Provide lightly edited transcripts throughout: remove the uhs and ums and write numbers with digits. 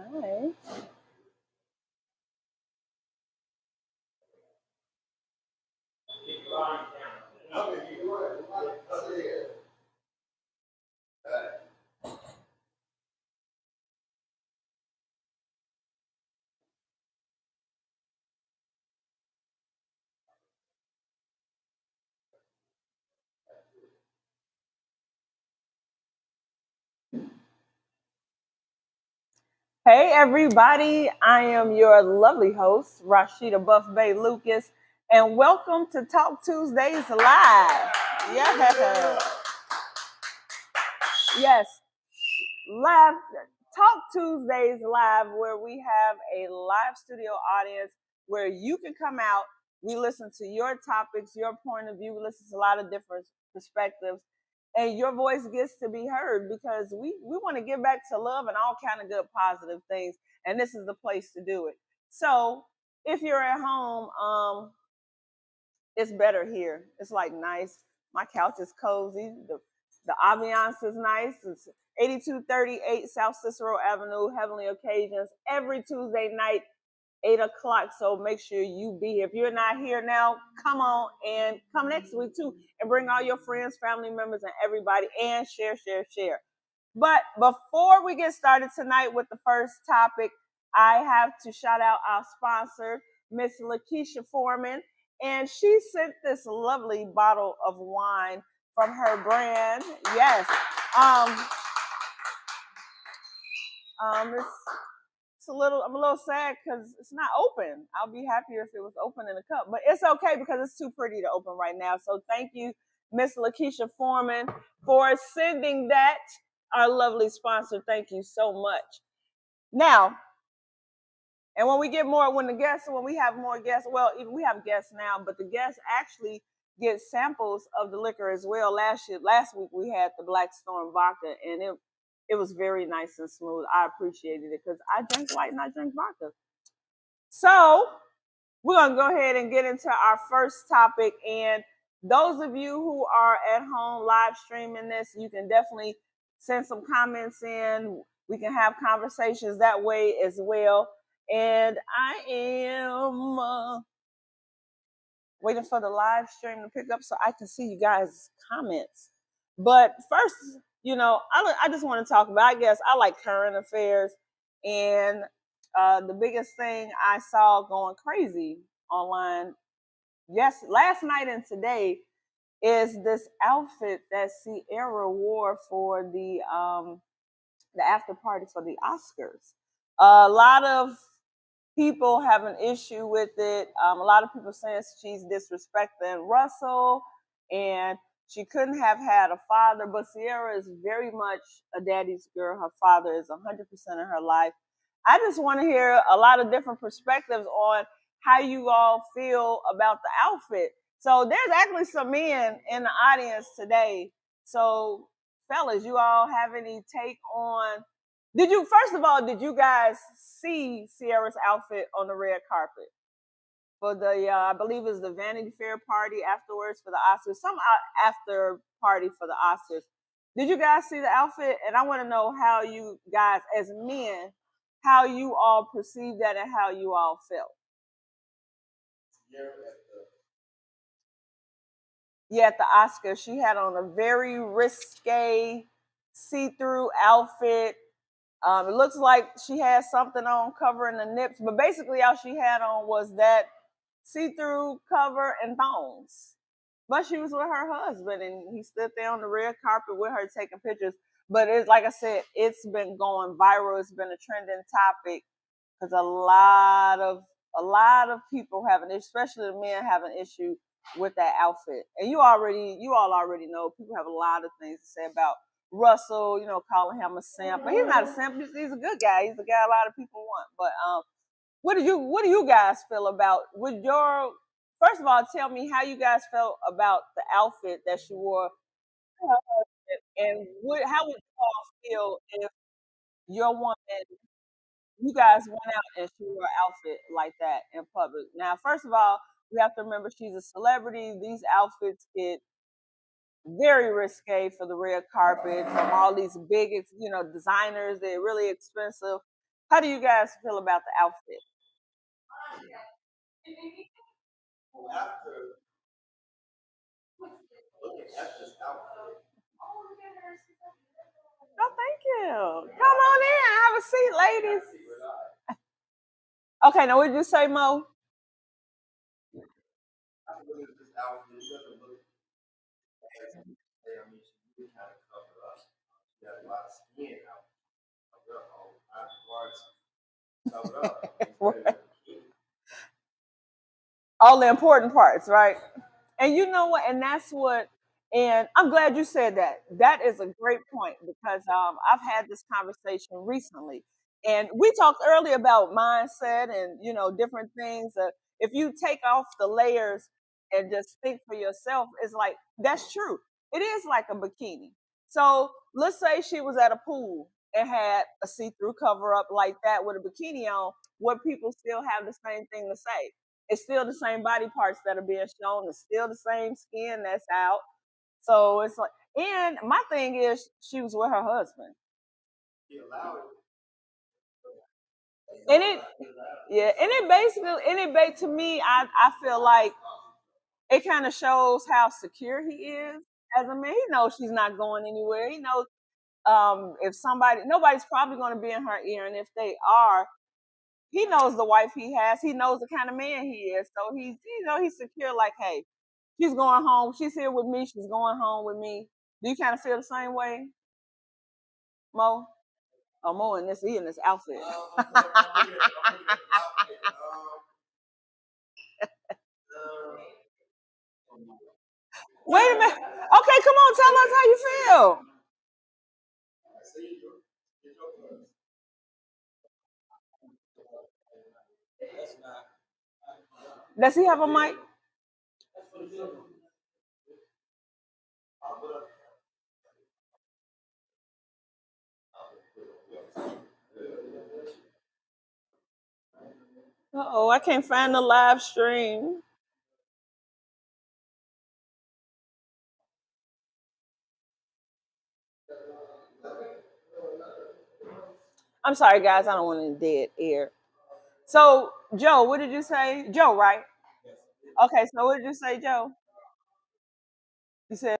All right. Hey, everybody. I am your lovely host, Rashida Buff Bay Lucas, and welcome to Talk Tuesdays Live. Yes. Yes. Live Talk Tuesdays Live, where we have a live studio audience where you can come out. We listen to your topics, your point of view. We listen to a lot of different perspectives, and your voice gets to be heard because we want to give back to love and all kind of good positive things, and this is the place to do it. So if you're at home, it's better here. It's like nice. My couch is cozy. The ambiance is nice. It's 8238 South Cicero Avenue, Heavenly Occasions, every Tuesday night, 8 o'clock. So make sure you be here. If you're not here now, come on and come next week too, and bring all your friends, family members, and everybody, and share, share, share. But before we get started tonight with the first topic, I have to shout out our sponsor, Miss Lakeisha Foreman, and she sent this lovely bottle of wine from her brand. Yes. Um, it's a little. I'm a little sad because it's not open. I'll be happier if it was open in a cup, but it's okay because it's too pretty to open right now. So thank you, Miss Lakeisha Foreman, for sending that. Our lovely sponsor. Thank you so much. Now, and when we have more guests, well, even we have guests now, but the guests actually get samples of the liquor as well. Last week we had the Black Storm vodka, and it was very nice and smooth. I appreciated it because I drink white and I drink vodka. So we're gonna go ahead and get into our first topic. And those of you who are at home live streaming this, you can definitely send some comments in. We can have conversations that way as well. And I am waiting for the live stream to pick up so I can see you guys' comments. But first, I just want to talk about, I guess, I like current affairs. And the biggest thing I saw going crazy online, yes, last night and today, is this outfit that Sierra wore for the after party for the Oscars. A lot of people have an issue with it. A lot of people saying she's disrespecting Russell, and she couldn't have had a father. But Sierra is very much a daddy's girl. Her father is 100% of her life. I just want to hear a lot of different perspectives on how you all feel about the outfit. So there's actually some men in the audience today. So, fellas, you all have any take on, first of all, did you guys see Sierra's outfit on the red carpet for the, I believe it was the Vanity Fair party afterwards for the Oscars, some after party for the Oscars. Did you guys see the outfit? And I want to know how you guys, as men, how you all perceive that and how you all felt. Yeah, at the Oscars, she had on a very risque see-through outfit. It looks like she had something on covering the nips, but basically all she had on was that see-through cover and thongs. But she was with her husband, and he stood there on the red carpet with her taking pictures. But it's like I said, it's been going viral. It's been a trending topic because a lot of people have an issue, especially the men have an issue with that outfit. And you all already know people have a lot of things to say about Russell, calling him a simp. But he's not a simp. He's a good guy. He's the guy a lot of people want. But what do you guys feel about with your first of all, tell me how you guys felt about the outfit that she wore, and how would you all feel if your woman, you guys went out and she wore an outfit like that in public? Now, first of all, we have to remember she's a celebrity. These outfits get very risque for the red carpet from all these big, designers. They're really expensive. How do you guys feel about the outfit? Oh, thank you. Come on in. Have a seat, ladies. Okay, now what did you say, Mo? All the important parts, right? And you know what? And that's what. And I'm glad you said that. That is a great point because I've had this conversation recently, and we talked earlier about mindset and different things. If you take off the layers and just think for yourself, it's like that's true. It is like a bikini. So let's say she was at a pool and had a see-through cover up like that with a bikini on. What people still have the same thing to say? It's still the same body parts that are being shown. It's still the same skin that's out. So it's like, and my thing is, she was with her husband, and it, yeah, and it basically, to me, I feel like it kind of shows how secure he is as a man. He knows she's not going anywhere. He knows if nobody's probably going to be in her ear, and if they are, he knows the wife he has. He knows the kind of man he is. So he's secure. Like, hey, she's going home. She's here with me. She's going home with me. Do you kind of feel the same way, Mo? Oh, Mo in this outfit. Wait a minute. Okay, come on. Tell us how you feel. Does he have a mic? Oh, I can't find the live stream. I'm sorry, guys. I don't want any dead air. So, Joe, what did you say? Joe, right? Okay, so what did you say, Joe? You said,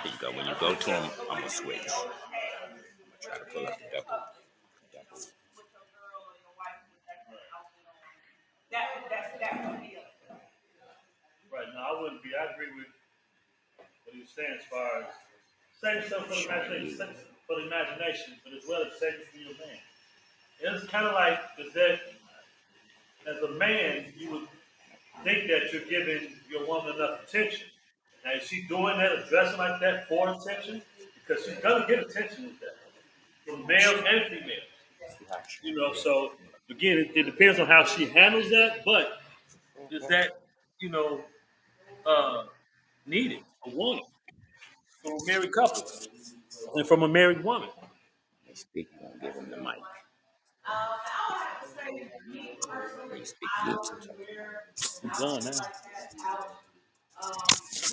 Here you go. When you go to them, I'm gonna switch. I'm gonna try to pull up the double. Double. Right. No, I wouldn't be. I agree with what he was saying as far as same stuff for the imagination, but as well as saving for your man. It's kind of like is that as a man, you would think that you're giving your woman enough attention. Now, is she doing that, addressing like that for attention? Because she's gonna get attention with that from males and females. So again, it depends on how she handles that. But is that you know uh, needed or wanted from a married couple and from a married woman? They speak, won't give them the mic. I would have to say that me They personally, speak I good don't sometimes. wear He's gone outfits now. like that out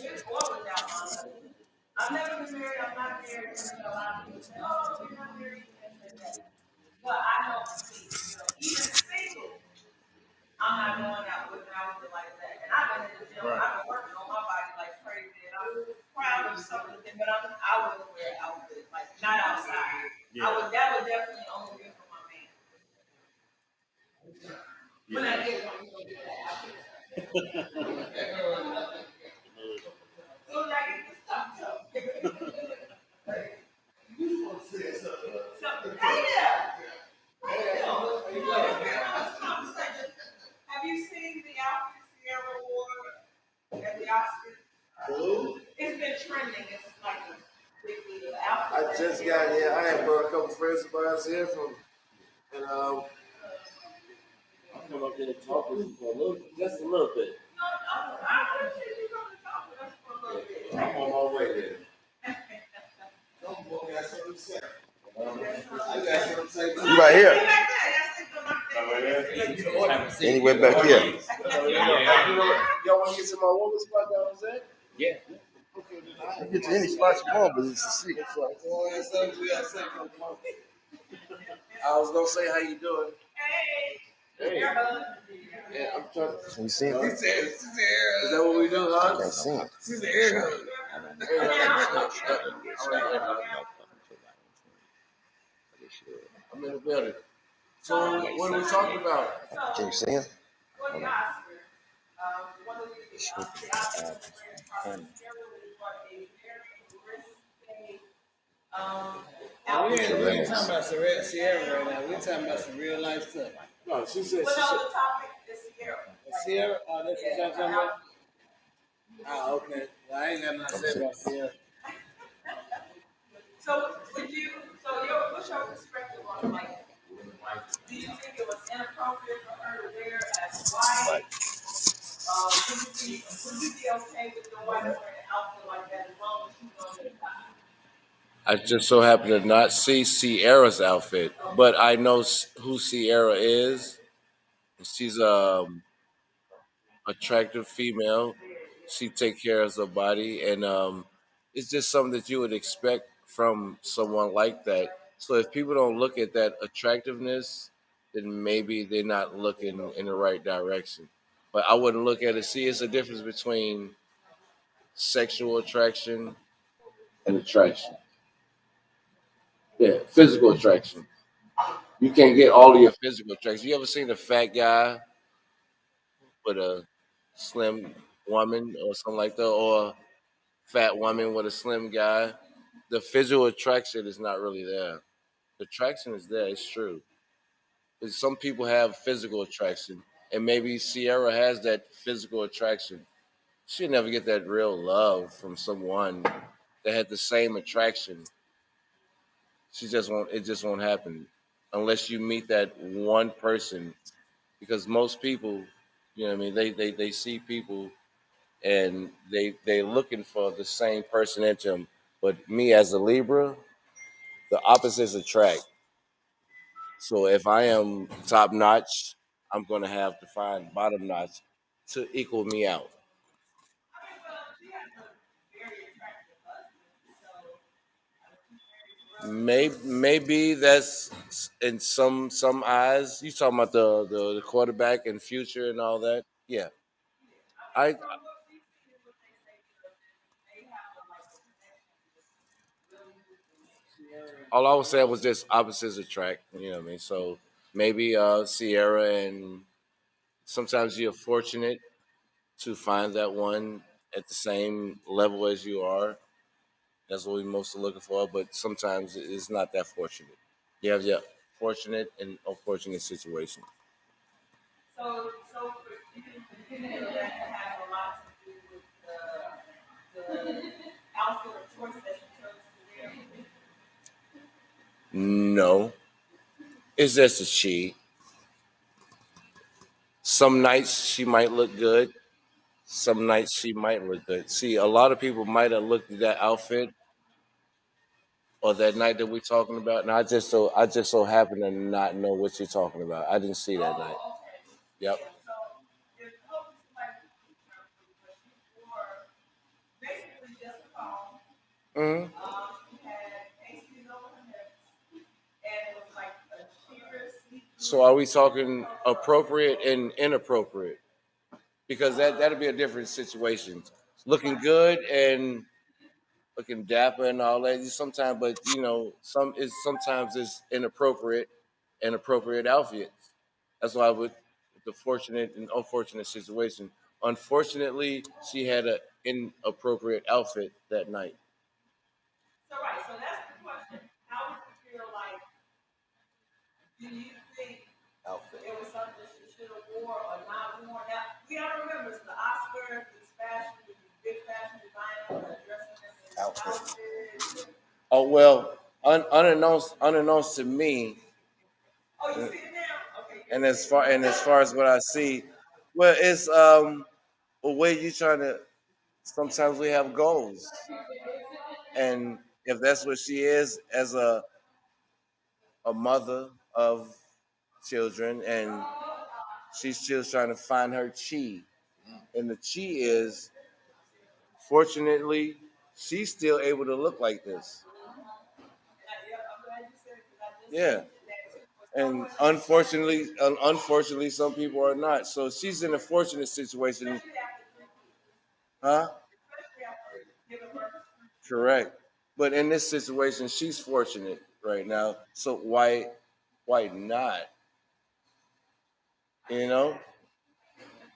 with or without my husband. I've never been married. I'm not married. And a lot of people say, "Oh, you're not married." And that. But I know for me, even single, I'm not going out with an outfit like that. And I've been in the gym. Right. I've been working on my body like crazy. And I'm Have you seen the outfit Sierra wore at the Oscars? It's been trending. It's like a big deal. I just got here. I had brought a couple friends of mine here from, and I'll come up there and talk with you for a little, just a little bit. I appreciate you coming to talk with us for a little bit. I'm on my way there. You right here. Anywhere back here. Y'all want to get to my woman spot down there? Yeah. You get to any spot you want, but it's a seat. I was gonna say how you doing. Hey. Yeah, I'm trying to. Can you see it? Is that what we do, huh? Can't see it. She's an air hug. I'm in the building. So what are we talking about? Can you see it? We ain't talking about Sierra right now. We're talking about some real life stuff. No, she said. Well, no, the topic is Sierra. Sierra? Oh, that's what y'all talking about? Oh, okay. Well, I ain't got nothing to say about Sierra. So, what's your perspective on like? Do you think it was inappropriate for her to wear as white? Would you be okay with the white wearing an outfit like that as long as she's on the top? I just so happen to not see Sierra's outfit, but I know who Sierra is. She's attractive female. She take care of her body, and it's just something that you would expect from someone like that. So if people don't look at that attractiveness, then maybe they're not looking in the right direction. But I wouldn't look at it. See, it's a difference between sexual attraction and attraction. Yeah, physical attraction. You can't get all of your physical attraction. You ever seen a fat guy with a slim woman or something like that, or fat woman with a slim guy? The physical attraction is not really there. The attraction is there. It's true. But some people have physical attraction, and maybe Sierra has that physical attraction. She'll never get that real love from someone that had the same attraction. She just won't. It just won't happen unless you meet that one person. Because most people, you know, what I mean, they see people and they looking for the same person into them. But me as a Libra, the opposites attract. So if I am top notch, I'm gonna have to find bottom notch to equal me out. Maybe that's in some eyes. You talking about the quarterback and future and all that? Yeah, I all I was saying was just opposites attract. You know what I mean? So maybe Sierra, and sometimes you're fortunate to find that one at the same level as you are. That's what we're mostly looking for. But sometimes it's not that fortunate. You have your fortunate and unfortunate situation. So for you feel that has a lot to do with the outfit or choice that she chose to wear. No, it's just a she. Some nights she might look good. Some nights she might look good. See, a lot of people might have looked at that outfit or that night that we're talking about, and I just so happen to not know what you're talking about. I didn't see that night. Yep. So if Kobe somebody but she wore basically just a phone. hmm She had pasties over her hips, and it was like a sheer sleek So are we talking appropriate and inappropriate? Because that'd be a different situation. Looking good and looking dapper and all that. Sometimes, but sometimes it's inappropriate and appropriate outfits. That's why I would. the fortunate and unfortunate situation. Unfortunately, she had an inappropriate outfit that night. So right, so that's the question. How would you feel like? Do you think it was something she should have wore or not worn? Now we gotta remember it's the Oscars, it's fashion, it's big fashion designer dressing in outfits. Oh well, unannounced to me, Oh, you see it now? Okay. and as far as what I see, well, it's a way you trying to. Sometimes we have goals, and if that's what she is as a mother of children, and she's still trying to find her chi, and the chi is fortunately she's still able to look like this. Yeah, and unfortunately, some people are not. So she's in a fortunate situation, huh? Correct. But in this situation, she's fortunate right now. So why not? You know,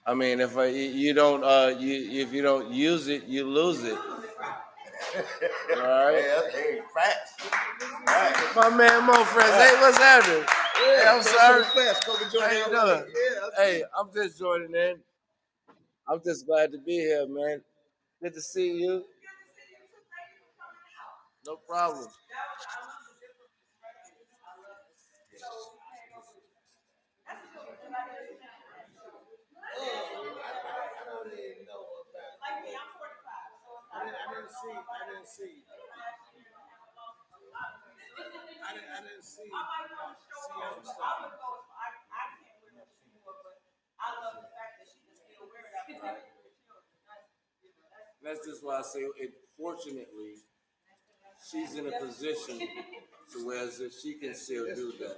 I mean, you don't if you don't use it, you lose it. All right. Hey, facts. My man Mo Friends. Hey, what's happening? Hey, I'm sorry. Fast. Kobe Jordan. How you doing? Hey, I'm just joining in. I'm just glad to be here, man. Good to see you. No problem. That's just why I say it. Fortunately, she's in a position to where as if she can still do that.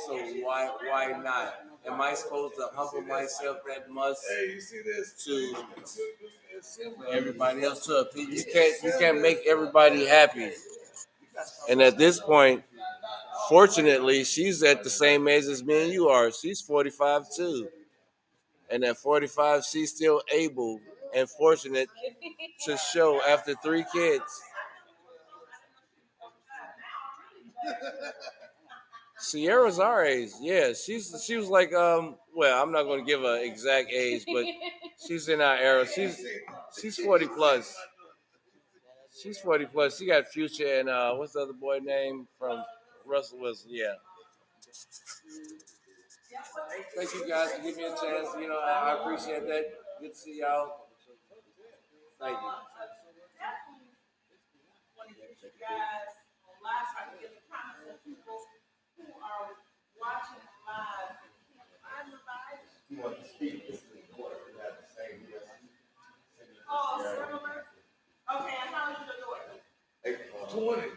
So why not? Am I supposed to humble myself that much to for everybody else to appeal? You can't make everybody happy. And at this point, fortunately, she's at the same age as me and you are. She's 45 too. And at 45, she's still able and fortunate to show after 3 kids. Sierra's our age. Yeah, she was like well, I'm not gonna give her exact age, but she's in our era. She's 40 plus. She's 40 plus. She got Future and what's the other boy name from Russell Wilson? Yeah. Thank you guys for giving me a chance. I appreciate that. Good to see y'all. Thank you. Oh, similar. Okay, and how old is your daughter? 20.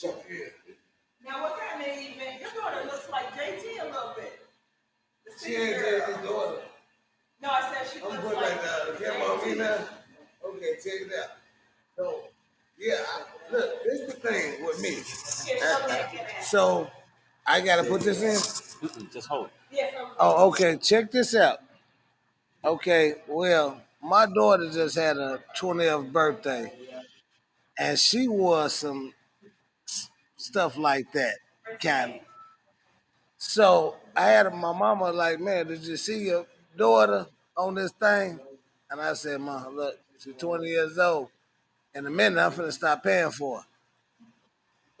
20. Now, what kind of event? Your daughter looks like JT a little bit. She ain't his daughter. No, I said she looks like the camera on me now. Okay, check it out. So, yeah, look, this is the thing with me. So, I gotta put this in. Just hold. Oh, okay. Check this out. Okay, well, my daughter just had a 20th birthday, and she wore some stuff like that, kind of. So I had my mama like, man, did you see your daughter on this thing? And I said, Mom, look, she's 20 years old. In a minute, I'm finna stop paying for her.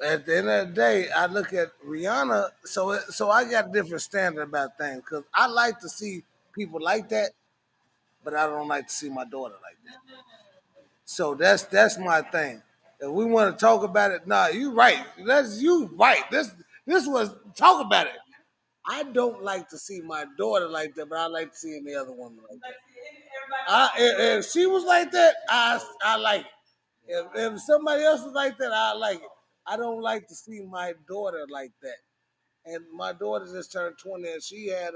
At the end of the day, I look at Rihanna. So I got a different standard about things because I like to see people like that, but I don't like to see my daughter like that. So that's my thing. If we want to talk about it, nah, you right. That's you right. This was talk about it. I don't like to see my daughter like that, but I like to see any other woman like that. If she was like that, I like it. If somebody else was like that, I like it. I don't like to see my daughter like that. And my daughter just turned 20, and she had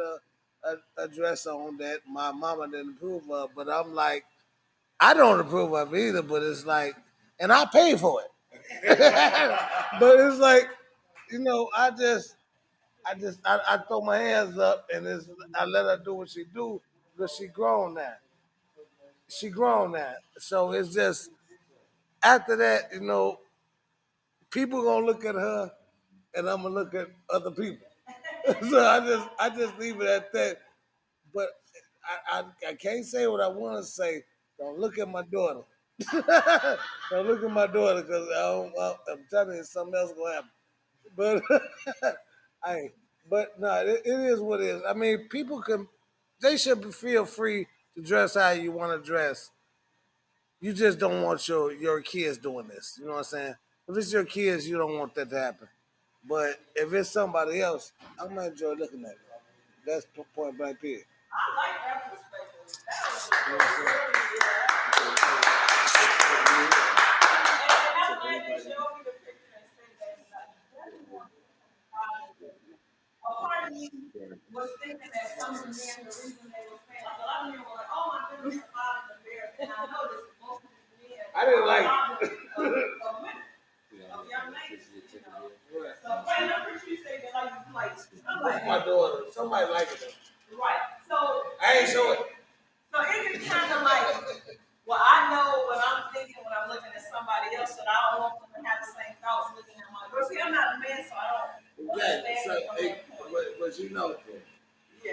a dress on that my mama didn't approve of. But I'm like, I don't approve of it either. But it's like, and I pay for it. But it's like, I I throw my hands up and I let her do what she do because she grown now. She grown now. So it's just after that, people gonna look at her and I'm gonna look at other people. So I just leave it at that. But I can't say what I want to say. Don't look at my daughter. Don't look at my daughter because I'm telling you something else gonna happen. But I but no, it is what it is. I mean, they should feel free to dress how you want to dress. You just don't want your kids doing this. You know what I'm saying? If it's your kids, you don't want that to happen. But if it's somebody else, I'm gonna enjoy looking at it. That's point blank period. A part of me was thinking that some of the men, the reason they were saying, like, a lot of men were like, oh my goodness, the father's a bear. And I noticed that most of these men I didn't like are it. of women, of young ladies, So, right, I'm pretty sure you say that, like, somebody. My daughter, somebody like it. Right. So, I ain't show it. so it is kind of like, well, I know what I'm thinking when I'm looking at somebody else, so I don't want them to have the same thoughts looking at my girl. See, I'm not a man, so I don't Exactly. understand So, it from that point. but Yeah.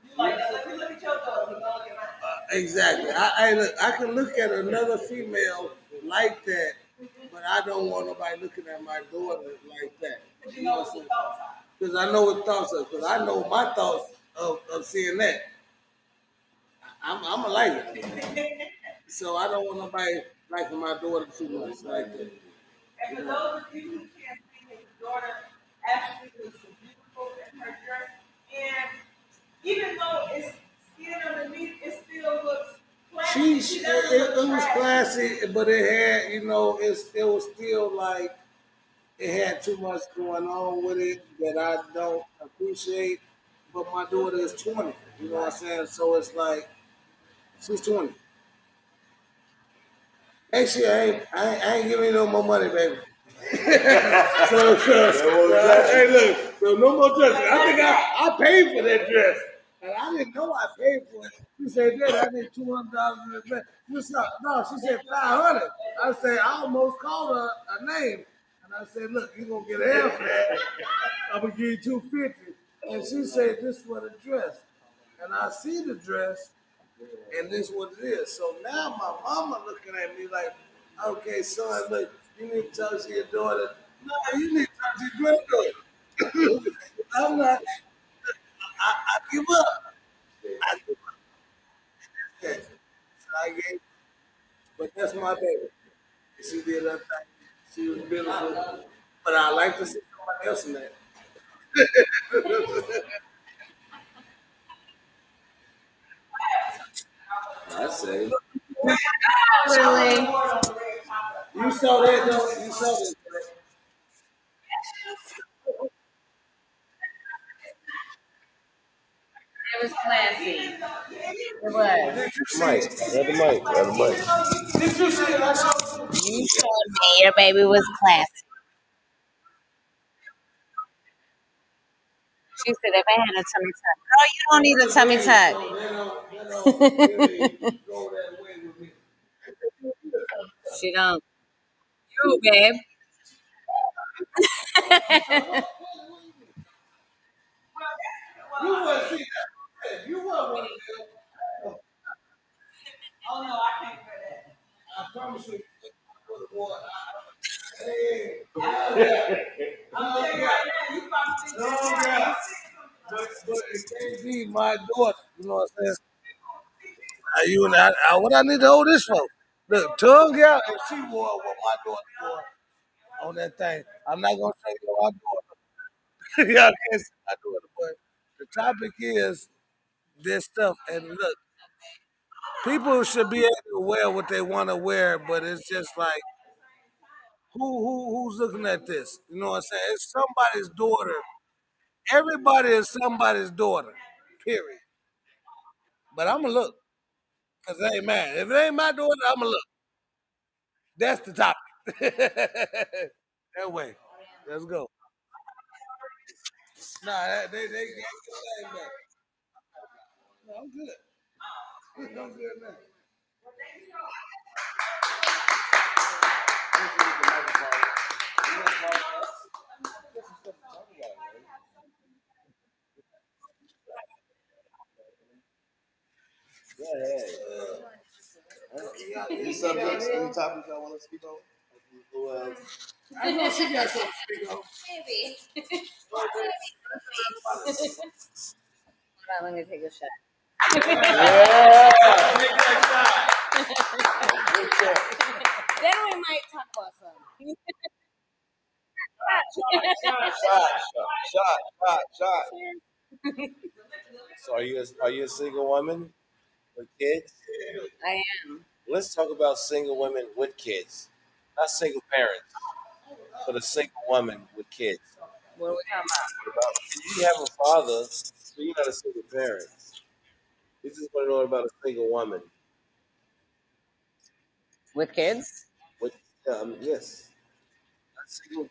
You like that? Let me look at your daughter. You don't look at mine. exactly. I can look at another female like that, but I don't want nobody looking at my daughter like that. Because you know what your thoughts are. Because I know what thoughts are. Because I know my thoughts of seeing that. I'm a like it. So I don't want nobody liking my daughter too much like that. And for those of you who can't see his daughter, actually looks beautiful in her dress. And even though it's skin underneath, it still looks classy. She doesn't It look was trashy. classy, but it had, it was still like it had too much going on with it that I don't appreciate. But my daughter is 20, you know what I'm saying? So it's like she's 20. Next year, I ain't giving you no more money, baby. Hey, look, so no more dress. I think I paid for that dress. And I didn't know I paid for it. She said, Dad, I need $200 in the dress. No, she said 500. I said, I almost called her a name. And I said, look, you're going to get half of that. I'm going to give you 250. And she said, this for the dress. And I see the dress, and this is what it is. So now my mama looking at me like, okay, son, look, you need to talk to your daughter. No, you need to talk to your granddaughter. I'm not. I give up. I give up. So I gave, but that's my baby. She did her thing. She was beautiful. But I like to see somebody else in that. I say. Really? You saw that, though? You saw that. It was classy. It was. Mike, grab the mic, grab the mic. Did you see it? I saw it. You showed me your baby was classy. She said if I had a tummy tuck. Girl, you don't need a tummy tuck. Really go that way with me. She don't. You, babe. You want to see that? You want one of them. Oh no, I can't wear that. I promise you. Hey, I'm telling you right now, you probably think that but it can't be my daughter. You know what I'm saying? What I need to hold this for? Look, tongue out, and she wore what my daughter wore on that thing. I'm not gonna say my daughter. Yeah, I can't say my daughter, but the topic is this stuff. And look, people should be able to wear what they want to wear, but it's just like who's looking at this? You know what I'm saying? It's somebody's daughter. Everybody is somebody's daughter. Period. But I'm gonna look because it ain't mine. If it ain't my daughter, I'm gonna look. That's the topic. That way. Let's go. Nah, they got the same back. No, I'm good. I'm good now. Any subjects, any topics y'all want to speak on? Well, I know she got something to speak on. Maybe. Hold on, let me take a shot. yeah. Then we might talk about some. Shot. So are you a single woman with kids? I am. Let's talk about single women with kids, not single parents, but a single woman with kids. What are we talking about? You have a father, so you're not a single parent. We just want to know about a single woman With kids? with, yes, a single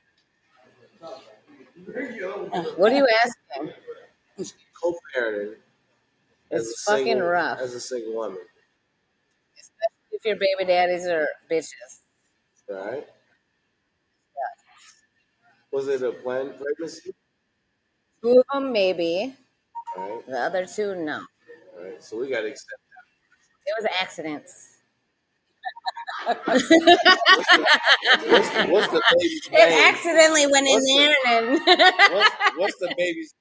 What are you asking? co-parenting It's fucking rough. as a single woman, Especially if your baby daddies are bitches. right? Was it a planned pregnancy? Two of them, maybe. Right, The other two, no. right. So we got to accept. It was accidents. What's the baby's It name? accidentally went in there and then. What's the baby's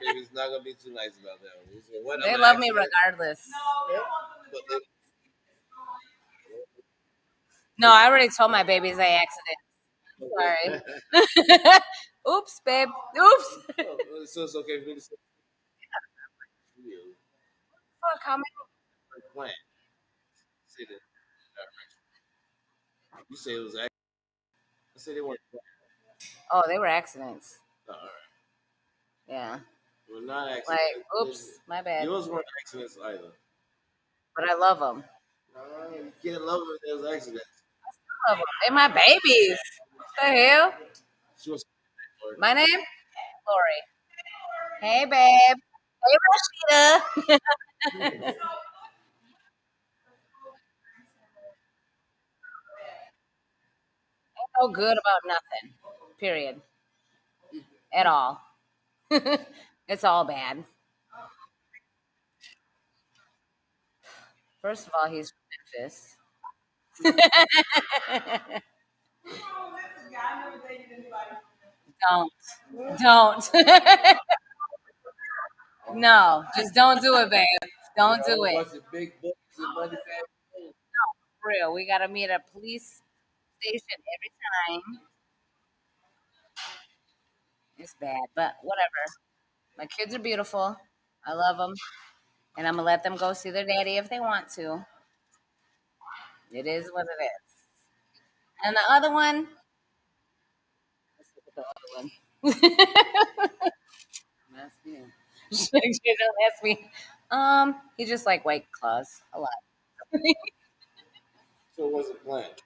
baby's not gonna be too nice about that one. He said, what? I'm They an love me accident. regardless. But they, No, I already told my babies I accident. Sorry. Oops, babe. Oops. so it's okay for me to say you Fuck, how many? plan. Say that. You say it was accident. I said they weren't planned. Oh, they were accidents. No, all right. Yeah. Well, not Like, accidents. oops, my bad. Yours weren't accidents either. But I love them. No, you can't love them if there's accidents. Love them. They're my babies. What the hell? She was. My name? Lori. Hey, babe. Hey, Rashida. No good about nothing. Period. At all. It's all bad. First of all, he's from Memphis. Don't. Don't. No, just don't do it, babe. Don't do it. Bunch of big books and money bags. For real. We gotta meet at a police station every time. It's bad, but whatever. My kids are beautiful. I love them, and I'm gonna let them go see their daddy if they want to. It is what it is. And the other one, let's look at the other one. Ask me. She don't ask me. He just like white claws a lot. So it wasn't planned.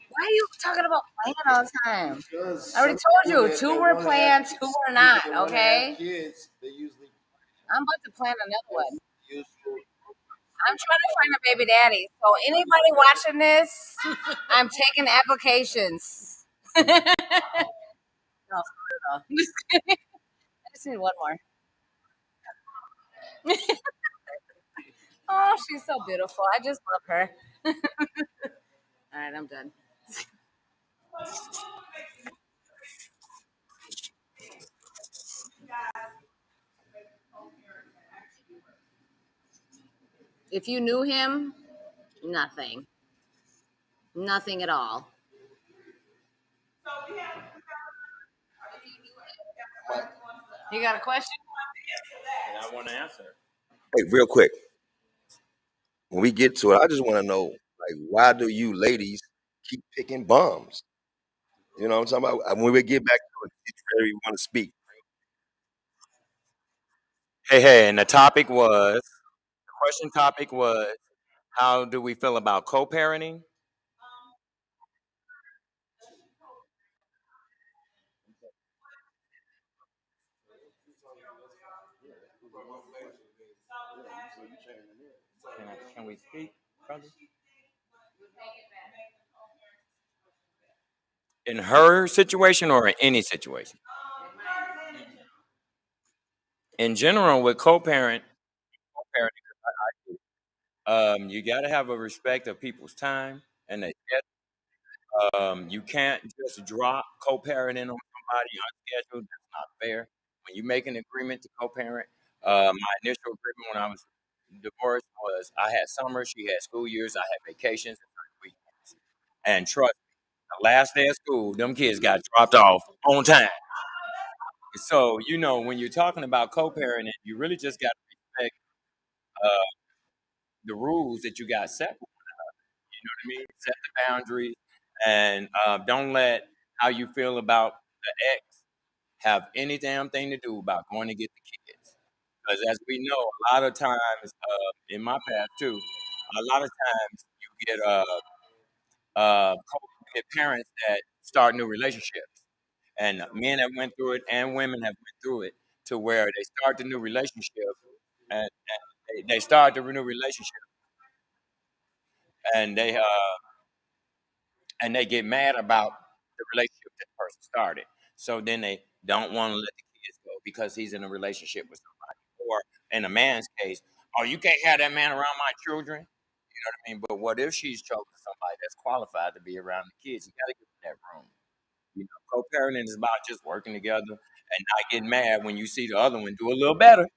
Why are you talking about playing all the time? Because I already told you, two were planned, two were not. Okay, Kids, they usually I'm about to plan another one. usual. I'm trying to find a baby daddy. So anybody watching this, I'm taking applications. No, for real though. I just need one more. Oh, she's so beautiful. I just love her. All right, I'm done. If you knew him, nothing. Nothing at all. You got a question? And I want to answer. Hey, real quick, when we get to it, I just want to know, like, why do you ladies keep picking bums? You know what I'm talking about? When we get back to it, if you really want to speak. Hey, and the question topic was, How do we feel about co-parenting? Can we speak, brother? In her situation or in any situation? In general, with co-parenting, you got to have a respect of people's time and they you can't just drop co-parenting on somebody unscheduled. That's not fair. When you make an agreement to co-parent, my initial agreement when I was divorced was I had summer, she had school years, I had vacations and weekends. And trust me, the last day of school, them kids got dropped off on time. So, when you're talking about co-parenting, you really just got to respect uh, the rules that you got set. You know what I mean? Set the boundaries and don't let how you feel about the ex have any damn thing to do about going to get the kids. Because as we know, a lot of times in my past too, a lot of times you get you get parents that start new relationships, and men have went through it and women have went through it to where they start the new relationship and they start the new relationship and they get mad about the relationship that the person started. So then they don't want to let the kids go because he's in a relationship with somebody. Or in a man's case, oh, you can't have that man around my children. You know what I mean? But what if she's chosen somebody that's qualified to be around the kids? You got to give them that room. Co-parenting is about just working together and not getting mad when you see the other one do a little better.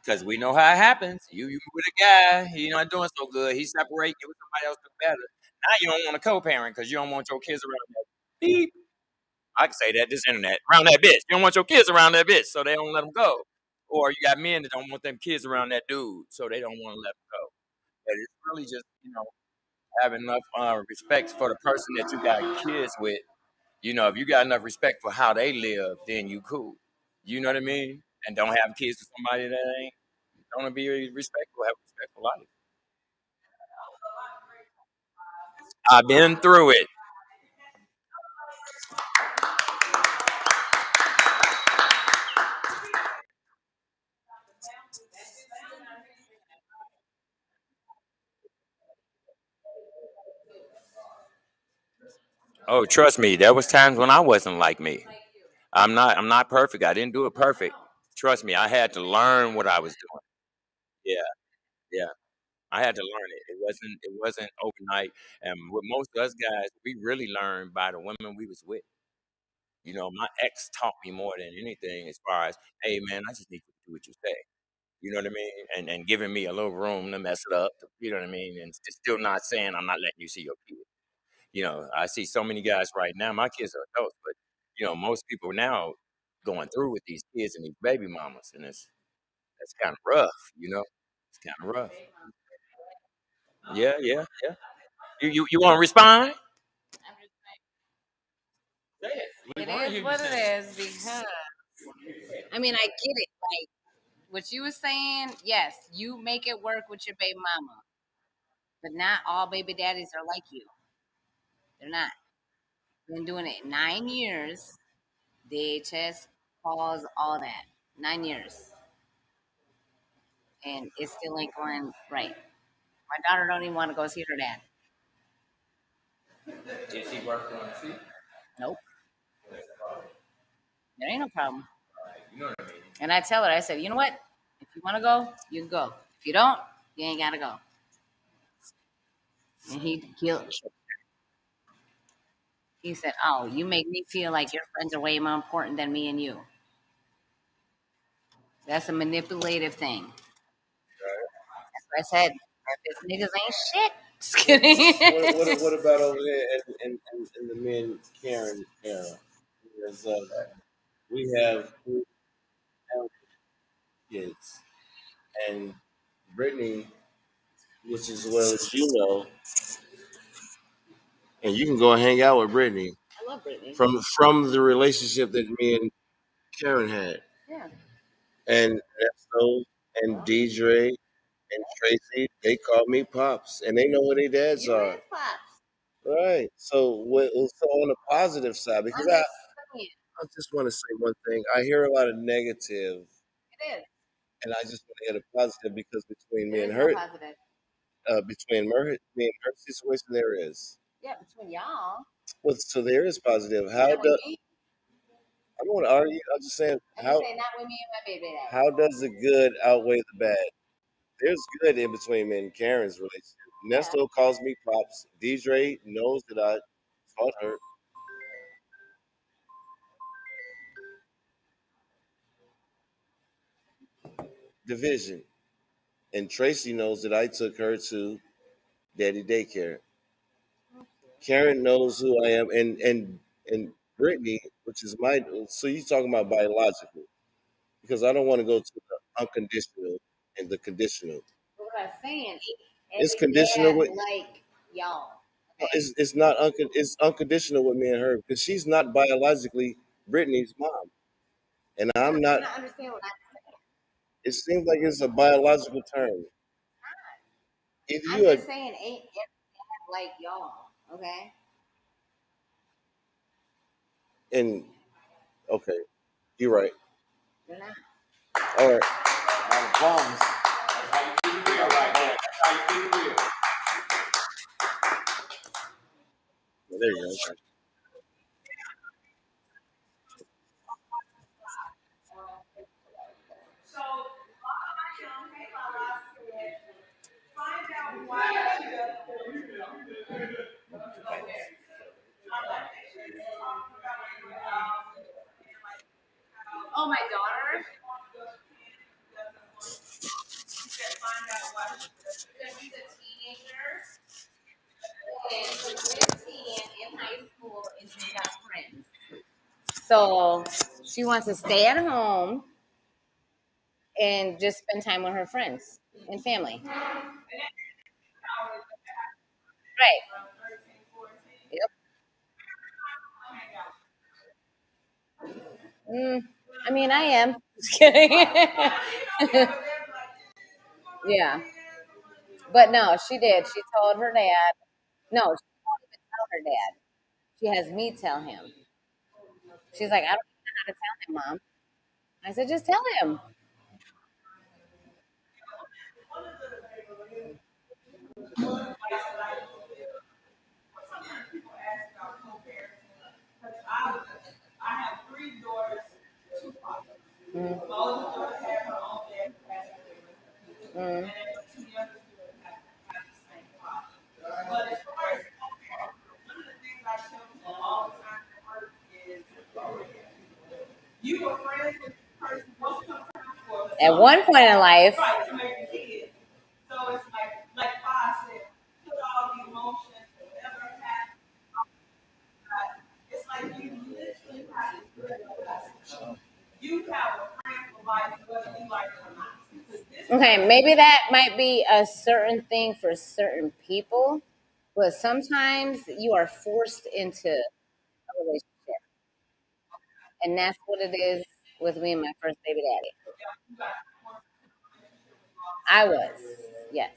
Because we know how it happens. You with a guy, he not doing so good. He separate you with somebody else do better. Now you don't want a co-parent because you don't want your kids around that beep. I can say that this internet around that bitch. You don't want your kids around that bitch, so they don't let them go. Or you got men that don't want them kids around that dude, so they don't want to let them go. But it's really just having enough respect for the person that you got kids with. If you got enough respect for how they live, then you cool. You know what I mean? And don't have kids with somebody that ain't gonna be respectful. Have respect for life. I've been through it. Oh, trust me, there was times when I wasn't like me. I'm not perfect. I didn't do it perfect. Trust me, I had to learn what I was doing. Yeah, yeah. I had to learn it. It wasn't overnight. And with most of us guys, we really learned by the women we was with. My ex taught me more than anything as far as, hey man, I just need you to do what you say. You know what I mean? And giving me a little room to mess it up. You know what I mean? And it's still not saying I'm not letting you see your kids. I see so many guys right now. My kids are adults, but most people now going through with these kids and these baby mamas, and that's kind of rough. It's kind of rough. Yeah, yeah, yeah. You want to respond? Say it. We It want to is hear you what say it is because I mean I get it. Like what you were saying, yes, you make it work with your baby mama, but not all baby daddies are like you. They're not. Been doing it 9 years. DHS calls all that 9 years, and it still ain't going right. My daughter don't even want to go see her dad. it. Is he working on the seat? Nope, there ain't no problem. You know what I mean? And I tell her, I said, you know what? If you want to go, you can go. If you don't, you ain't gotta go. And he guilt. He said, oh, you make me feel like your friends are way more important than me and you. That's a manipulative thing. That's what I said. If niggas ain't shit. Just kidding. What about over there in the men Karen era? Because we have two kids, and Brittany, which is well as you know, and you can go and hang out with Brittany I love Brittany. from the relationship that me and Karen had, Yeah. and Nesto and Deidre. and Tracy, they call me pops, and they know who their dads You are. is pops. Right. So on the positive side, because I'm just saying. I just want to say one thing. I hear a lot of negative, It is. and I just want to hear the positive because between me There and is no her, positive. me and her situation, there is. Yeah, between y'all. Well, so there is positive. Not with me. I don't want to argue. I'm just saying I'm just saying, not with me and my baby daddy. how does the good outweigh the bad? There's good in between me and Karen's relationship. Yeah. Nesto calls me pops. Deidre knows that I taught her division, and Tracy knows that I took her to daddy daycare. Karen knows who I am, and Brittany, which is my. So you talking about biological? Because I don't want to go to the unconditional and the conditional. What I'm saying, It's every conditional dad with. like y'all. No, Okay. it's not it's unconditional with me and her because she's not biologically Brittany's mom, and I'm You're not. not understanding what It seems like it's a biological term. Either I'm you are, just saying, ain't every dad like y'all. Okay. and okay, you're right. They're not. All right, Bums. That's how you keep it real right there. That's how you keep it real. there you go. Oh, my daughter. Because she's a teenager and she's 15 in high school and she's got friends. So she wants to stay at home and just spend time with her friends and family. Right. Yep. Mm, I mean, I am. Just kidding. Yeah. But no, she did. She told her dad. No, she won't even tell her dad. She has me tell him. She's like, I don't even know how to tell him, Mom. I said, just tell him. Mm, mm, at one point in life, okay, maybe that might be a certain thing for certain people, but sometimes you are forced into a relationship. And that's what it is with me and my first baby daddy. I was, yes.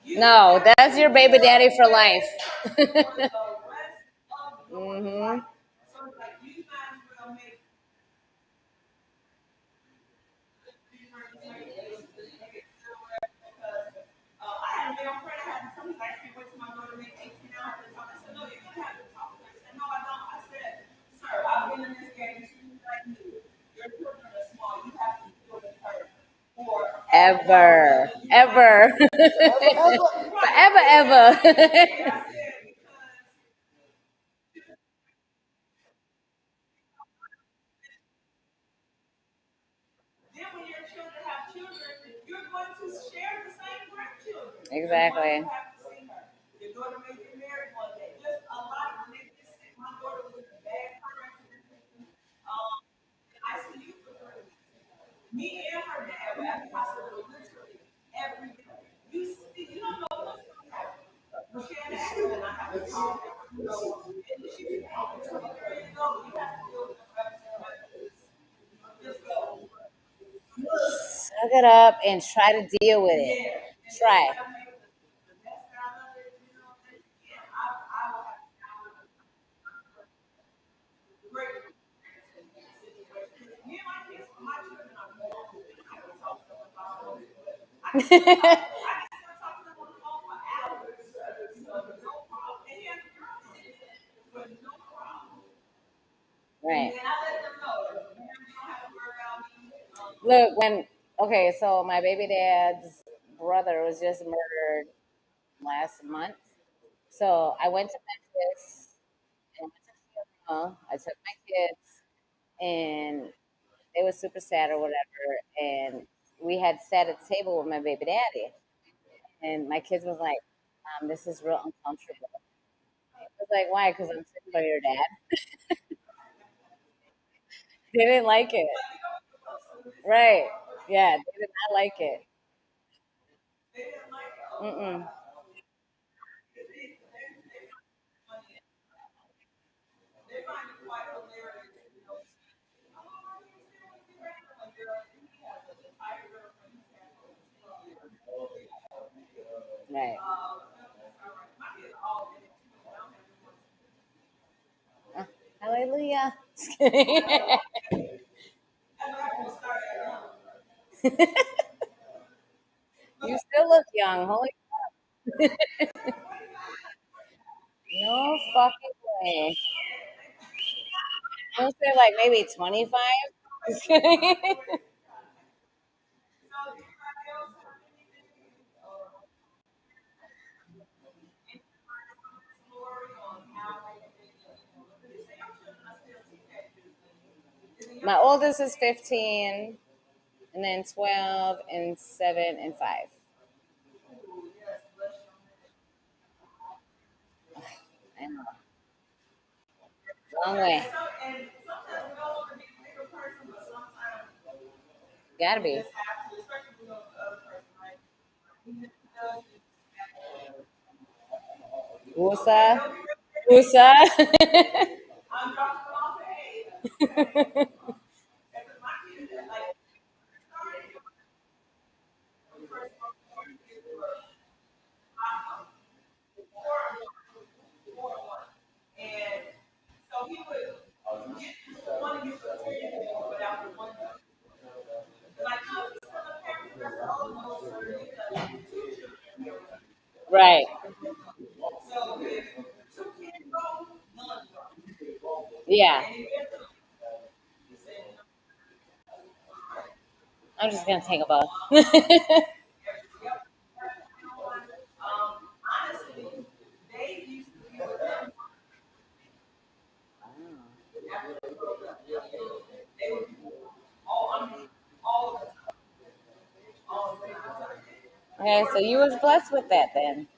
No, that's your baby daddy for life. Hmm. Ever, ever, forever, ever. Exactly. Suck it up and try to deal with it. Try. Right. Look, okay, so my baby dad's brother was just murdered last month. So I went to Memphis and went to the funeral. I took my kids and they was super sad or whatever. And we had sat at the table with my baby daddy. And my kids was like, this is real uncomfortable. I was like, why? Because I'm sitting by your dad. They didn't like it. Right. Yeah, they did not like it. Mm-mm. Right. Uh, Hallelujah. Just kidding. You still look young. Holy, no fucking way. Don't say like maybe 25. Just kidding. My oldest is 15, and then 12, and 7, and 5. I know. Long way. Gotta be. Wusa. Wusa. Right. Yeah. I'm just gonna take a bath. Okay, so you was blessed with that then.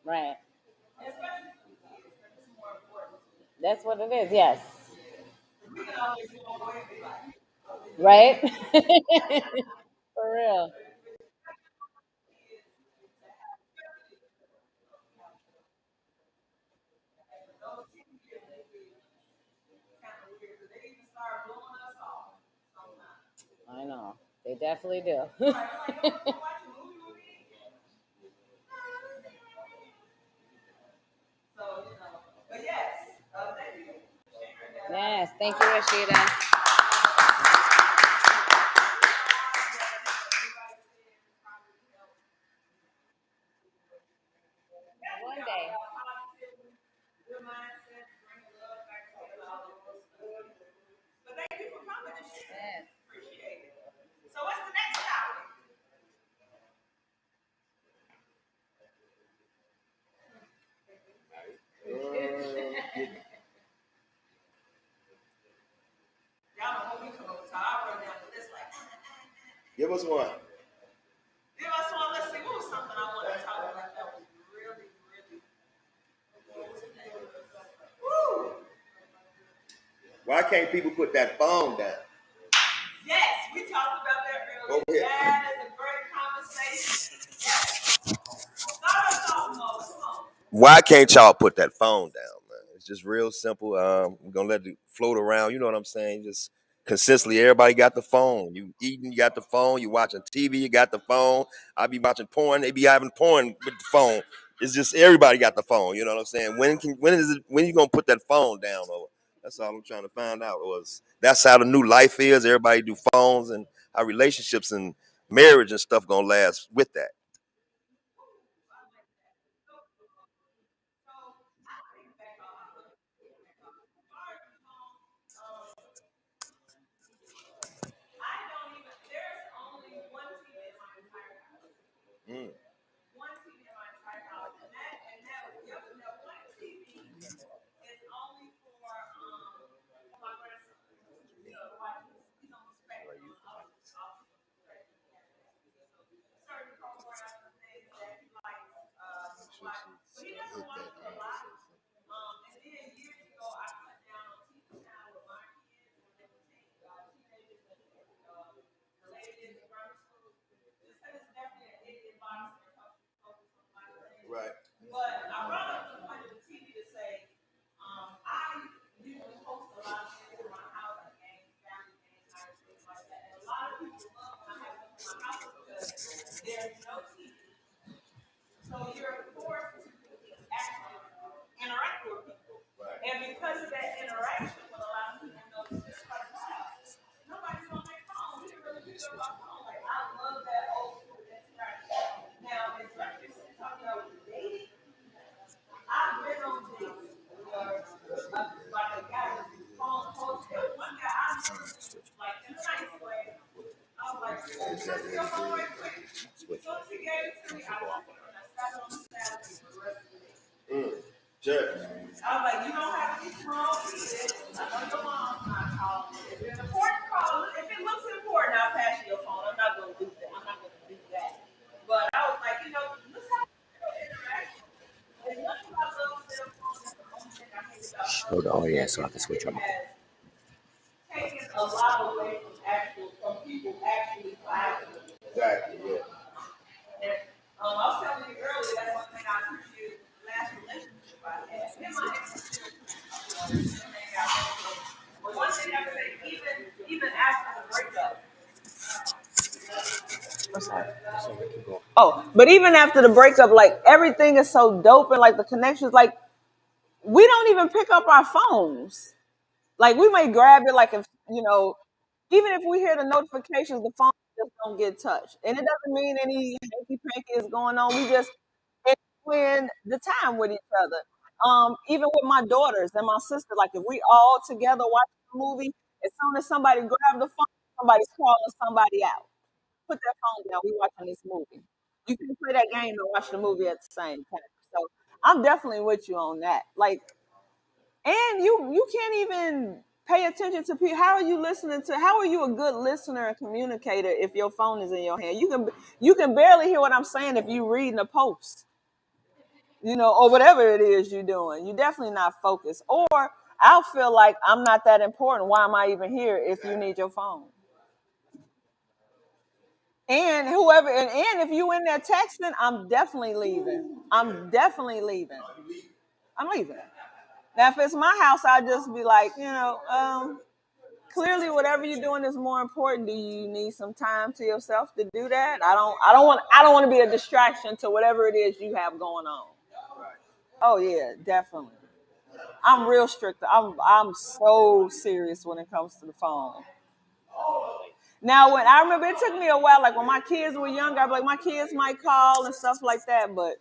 Right. That's what it is. Yes. Right. For real. I know. They definitely do. Yes. Thank you, Rashida. One day. Yes. Give us one. Give us one. Let's see. What was something I want to talk about that was really, really good today? Woo! Why can't people put that phone down? Yes, we talked about that Go earlier. ahead. That is a great conversation. Yes. Start us off, Mo. Come on. Why can't y'all put that phone down, man? It's just real simple. We're gonna let it float around. You know what I'm saying? Just consistently, everybody got the phone. You eating, you got the phone. You watching TV, you got the phone. I be watching porn. They be having porn with the phone. It's just everybody got the phone. You know what I'm saying? When you gonna put that phone down? Or that's all I'm trying to find out. Was that's how the new life is? Everybody do phones, and how relationships and marriage and stuff gonna last with that. I don't even. There's only one TV in my entire house. Mm. One TV in my entire house, and that one TV is only for my grandson. You know, he's on the spectrum. Certain programs and things that he likes to watch, but he doesn't watch it a lot. And then years ago, I cut down on TV time with my kids when they were teenagers and related in grammar school. Just because it's definitely an idiot box and it helps you focus on a lot of things. Right. But I brought up the point of the TV to say, I usually host a lot of things in my house, like games, family games, nights, things like that. And a lot of people love when I have them in my house because there's no TV. So you're forced to actually interact with people. Right. And because of that interaction, what a lot of people notice is like, wow, nobody's on their phone. We didn't really pick up our phone. Like, I love that old school interaction. Now, in reference to talking about dating, I've been on dates where, like a guy with his phone posted. There was one guy I literally, like, in a nice way, I was like, check your phone right quick. As soon as he gave it to me, I took it and I sat on the Saturday for the rest of the day. Check. I was like, you don't have to be strong kids. I know your mom's not calling. If it's an important call, if it looks important, I'll pass you your phone. I'm not gonna do that. I'm not gonna do that. But I was like, let's have a interaction. As much as I love cell phones, that's the only thing I hate about Show the social audience so media I can is switch it on. has taken a lot away from people actually vibing with each other. Exactly. Yeah. And I was telling you earlier, that's one thing I appreciated the last relationship I had. And my ex is still hang out with. But one thing I say, even after the breakup. What's that? Oh, but even after the breakup, like everything is so dope and like the connections, like we don't even pick up our phones. Like we may grab it, like if even if we hear the notifications, the phone just don't get touched, and it doesn't mean any hanky panky is going on. We just enjoying the time with each other. Even with my daughters and my sister, like if we all together watching a movie, as soon as somebody grab the phone, somebody's calling somebody out. Put that phone down. We watching this movie. You can play that game and watch the movie at the same time. So I'm definitely with you on that. Like, and you can't even pay attention to people. How are you listening to? How are you a good listener and communicator if your phone is in your hand? You can barely hear what I'm saying if you reading a post, or whatever it is you're doing. You're definitely not focused. Or I'll feel like I'm not that important. Why am I even here if you need your phone? And whoever, and if you in there texting, I'm definitely leaving. I'm definitely leaving. I'm leaving. Now, if it's my house, I'll just be like, clearly, whatever you're doing is more important. Do you need some time to yourself to do that? I don't want to be a distraction to whatever it is you have going on. Oh yeah, definitely. I'm real strict. I'm so serious when it comes to the phone. Now, when I remember, it took me a while. Like when my kids were younger, I'd be like, my kids might call and stuff like that. But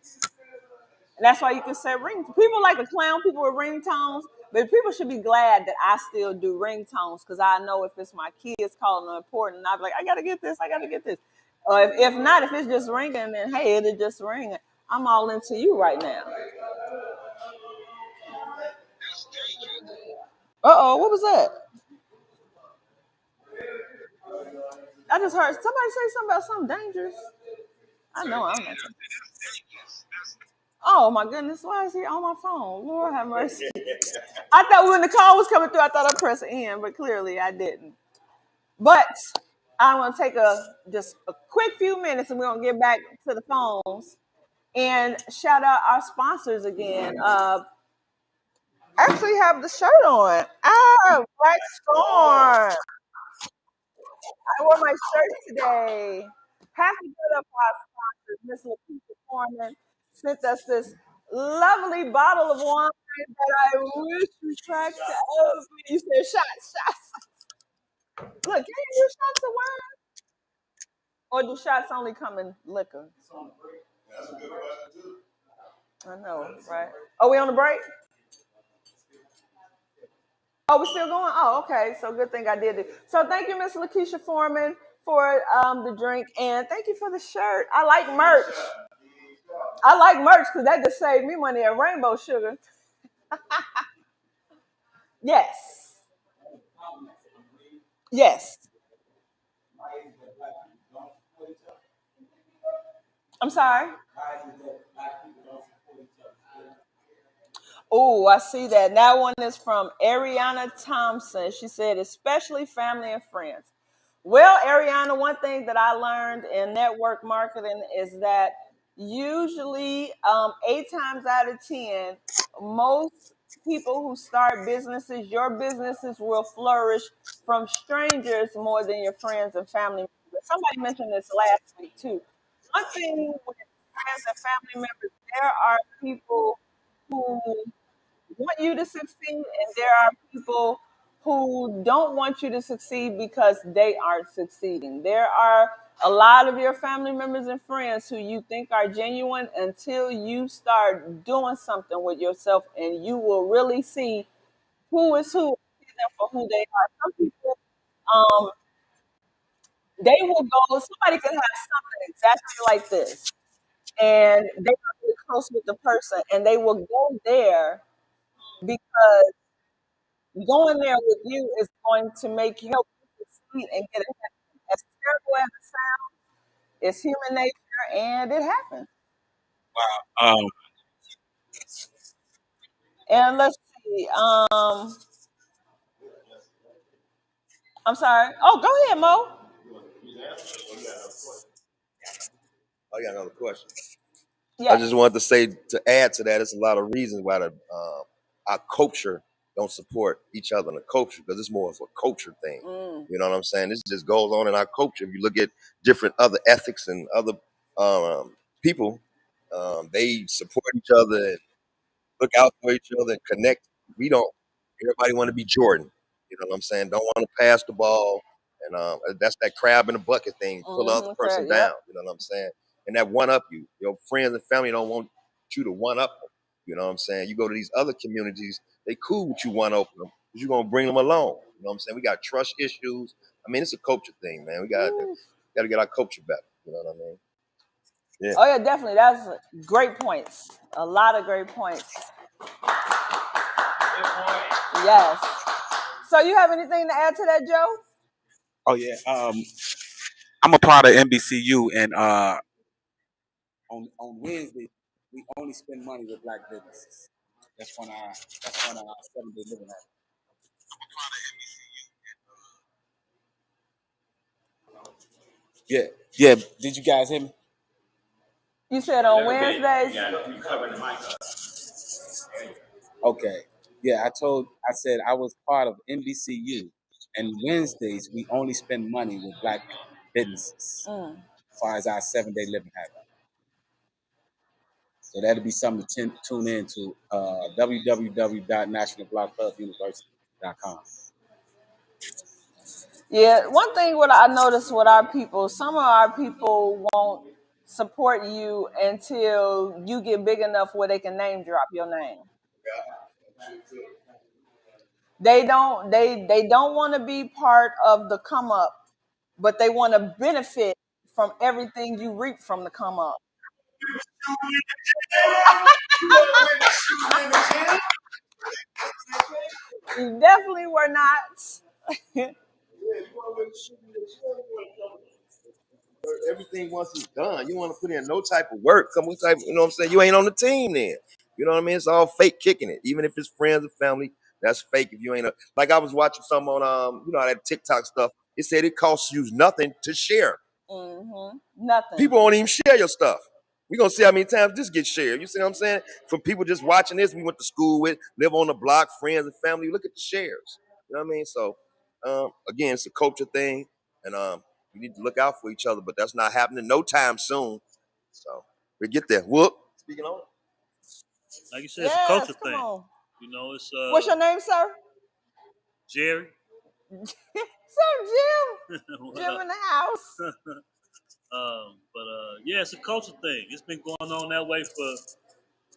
that's why you can set ring. People like to clown people with ringtones, but people should be glad that I still do ringtones because I know if it's my kids calling them important, I'd be like, I gotta get this. I gotta get this. If not, if it's just ringing, then hey, it'll just ring. I'm all into you right now. What was that? I just heard somebody say something about something dangerous. I know I'm not. Oh my goodness, why is he on my phone? Lord have mercy. I thought when the call was coming through, I thought I pressed end, but clearly I didn't. But I'm gonna take just a quick few minutes, and we're gonna get back to the phones and shout out our sponsors again. I actually have the shirt on. Black Storm. I wore my shirt today. Have to give up our sponsors. Miss Lakeisha Foreman sent us this lovely bottle of wine that I wish we cracked the open. You said shots. Look, can you do shots of wine? Or do shots only come in liquor? I know, right? Are we on the break? Oh, we're still going? Oh, okay. So good thing I did it. So thank you, Miss Lakeisha Foreman, for the drink, and thank you for the shirt. I like merch. I like merch because that just saved me money at Rainbow Sugar. Yes. Yes. I'm sorry. Oh, I see that. That one is from Ariana Thompson. She said, especially family and friends. Well, Ariana, one thing that I learned in network marketing is that usually 8 times out of 10, most people who start businesses, your businesses will flourish from strangers more than your friends and family members. Somebody mentioned this last week too. One thing with friends and family members, there are people who want you to succeed, and there are people who don't want you to succeed because they aren't succeeding. There are a lot of your family members and friends who you think are genuine until you start doing something with yourself, and you will really see who is who, see them for who they are. Some people, um, they will go. Somebody could have something exactly like this, and they are really close with the person, and they will go there because going there with you is going to help you succeed and get ahead. As terrible as it sounds, it's human nature and it happens. Um, And let's see. I'm sorry. Oh, go ahead, Mo. I got another question. I just Yes. wanted to say to add to that, it's a lot of reasons why our culture don't support each other in the culture because it's more of a culture thing. Mm. You know what I'm saying? This just goes on in our culture. If you look at different other ethics and other people, they support each other, look out for each other and connect. We don't. Everybody want to be Jordan. You know what I'm saying? Don't want to pass the ball, and that's that crab in the bucket thing. Pull the other person Yep. down. You know what I'm saying? And that one up you. Your friends and family don't want you to one up them. You know what I'm saying? You go to these other communities, they cool with you one up them, but you're gonna bring them along. You know what I'm saying? We got trust issues. I mean, it's a culture thing, man. We Woo. got to get our culture back. You know what I mean? Yeah. Oh yeah, definitely. That's great points. A lot of great points. Yes. So you have anything to add to that, Joe? Oh yeah. I'm a part of NBCU, and on Wednesday we only spend money with black businesses. That's one of our 7-day living habits. Yeah, yeah. Did you guys hear me? You said on Wednesdays. Okay. Yeah, I said I was part of NBCU, and Wednesdays we only spend money with black businesses. Mm. As far as our 7-day living habit. So that'll be something to tune in to www.nationalblockclubuniversity.com. Yeah, one thing what I noticed with our people, some of our people won't support you until you get big enough where they can name drop your name. They don't want to be part of the come up, but they want to benefit from everything you reap from the come up. You definitely were not. Everything once it's done. You want to put in no type of work. Come with type, you know what I'm saying? You ain't on the team then. You know what I mean? It's all fake kicking it. Even if it's friends and family, that's fake. If you ain't like I was watching some on that TikTok stuff. It said it costs you nothing to share. Nothing. People won't even share your stuff. We gonna see how many times this gets shared. You see what I'm saying? From people just watching this, we went to school with, live on the block, friends and family. Look at the shares. You know what I mean? So again, it's a culture thing, and we need to look out for each other. But that's not happening no time soon. So we get there. Whoop. Speaking on it. Like you said, it's a culture Yes, come thing. on. You know, it's What's your name, sir? Jerry. Sir Jim. What Jim up? in the house. Yeah, it's a culture thing. It's been going on that way for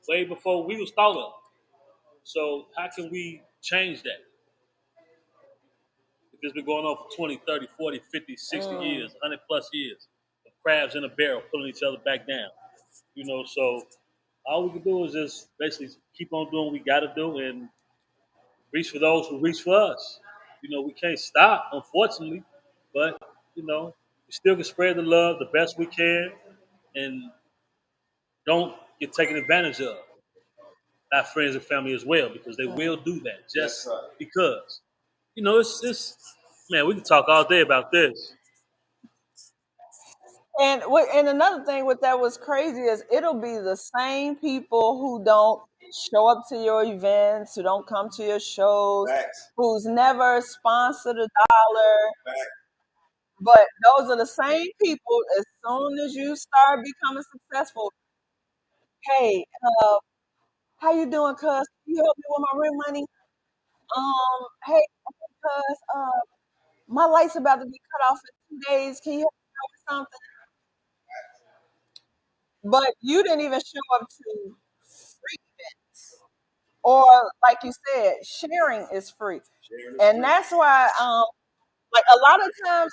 way before we was thought of. So how can we change that? If it's been going on for 20, 30, 40, 50, 60 years, 100 plus years, of crabs in a barrel pulling each other back down. You know, so all we can do is just basically keep on doing what we got to do and reach for those who reach for us. You know, we can't stop, unfortunately, but you know, we still can spread the love the best we can and don't get taken advantage of by friends and family as well because they will do that just because. You know, it's man, we can talk all day about this. And another thing with that was crazy is it'll be the same people who don't show up to your events, who don't come to your shows, Facts. who's never sponsored a dollar. Facts. But those are the same people. As soon as you start becoming successful, hey, how you doing, cuz? Can you help me with my rent money? Hey, cuz, my light's about to be cut off in 2 days. Can you help me out with something? But you didn't even show up to free events. Or like you said, sharing is free. And that's why like a lot of times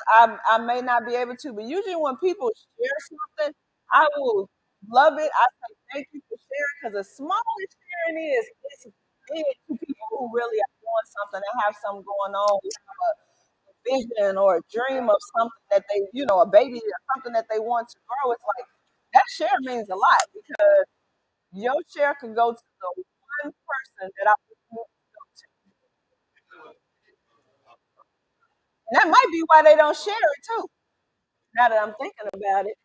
I may not be able to, but usually when people share something, I will love it. I say thank you for sharing because the smaller sharing is, it's big to people who really are doing something and have something going on, who have a vision or a dream of something that they, a baby or something that they want to grow. It's like that share means a lot because your share could go to the one person that I want to go to. And that might be why they don't share it too. Now that I'm thinking about it.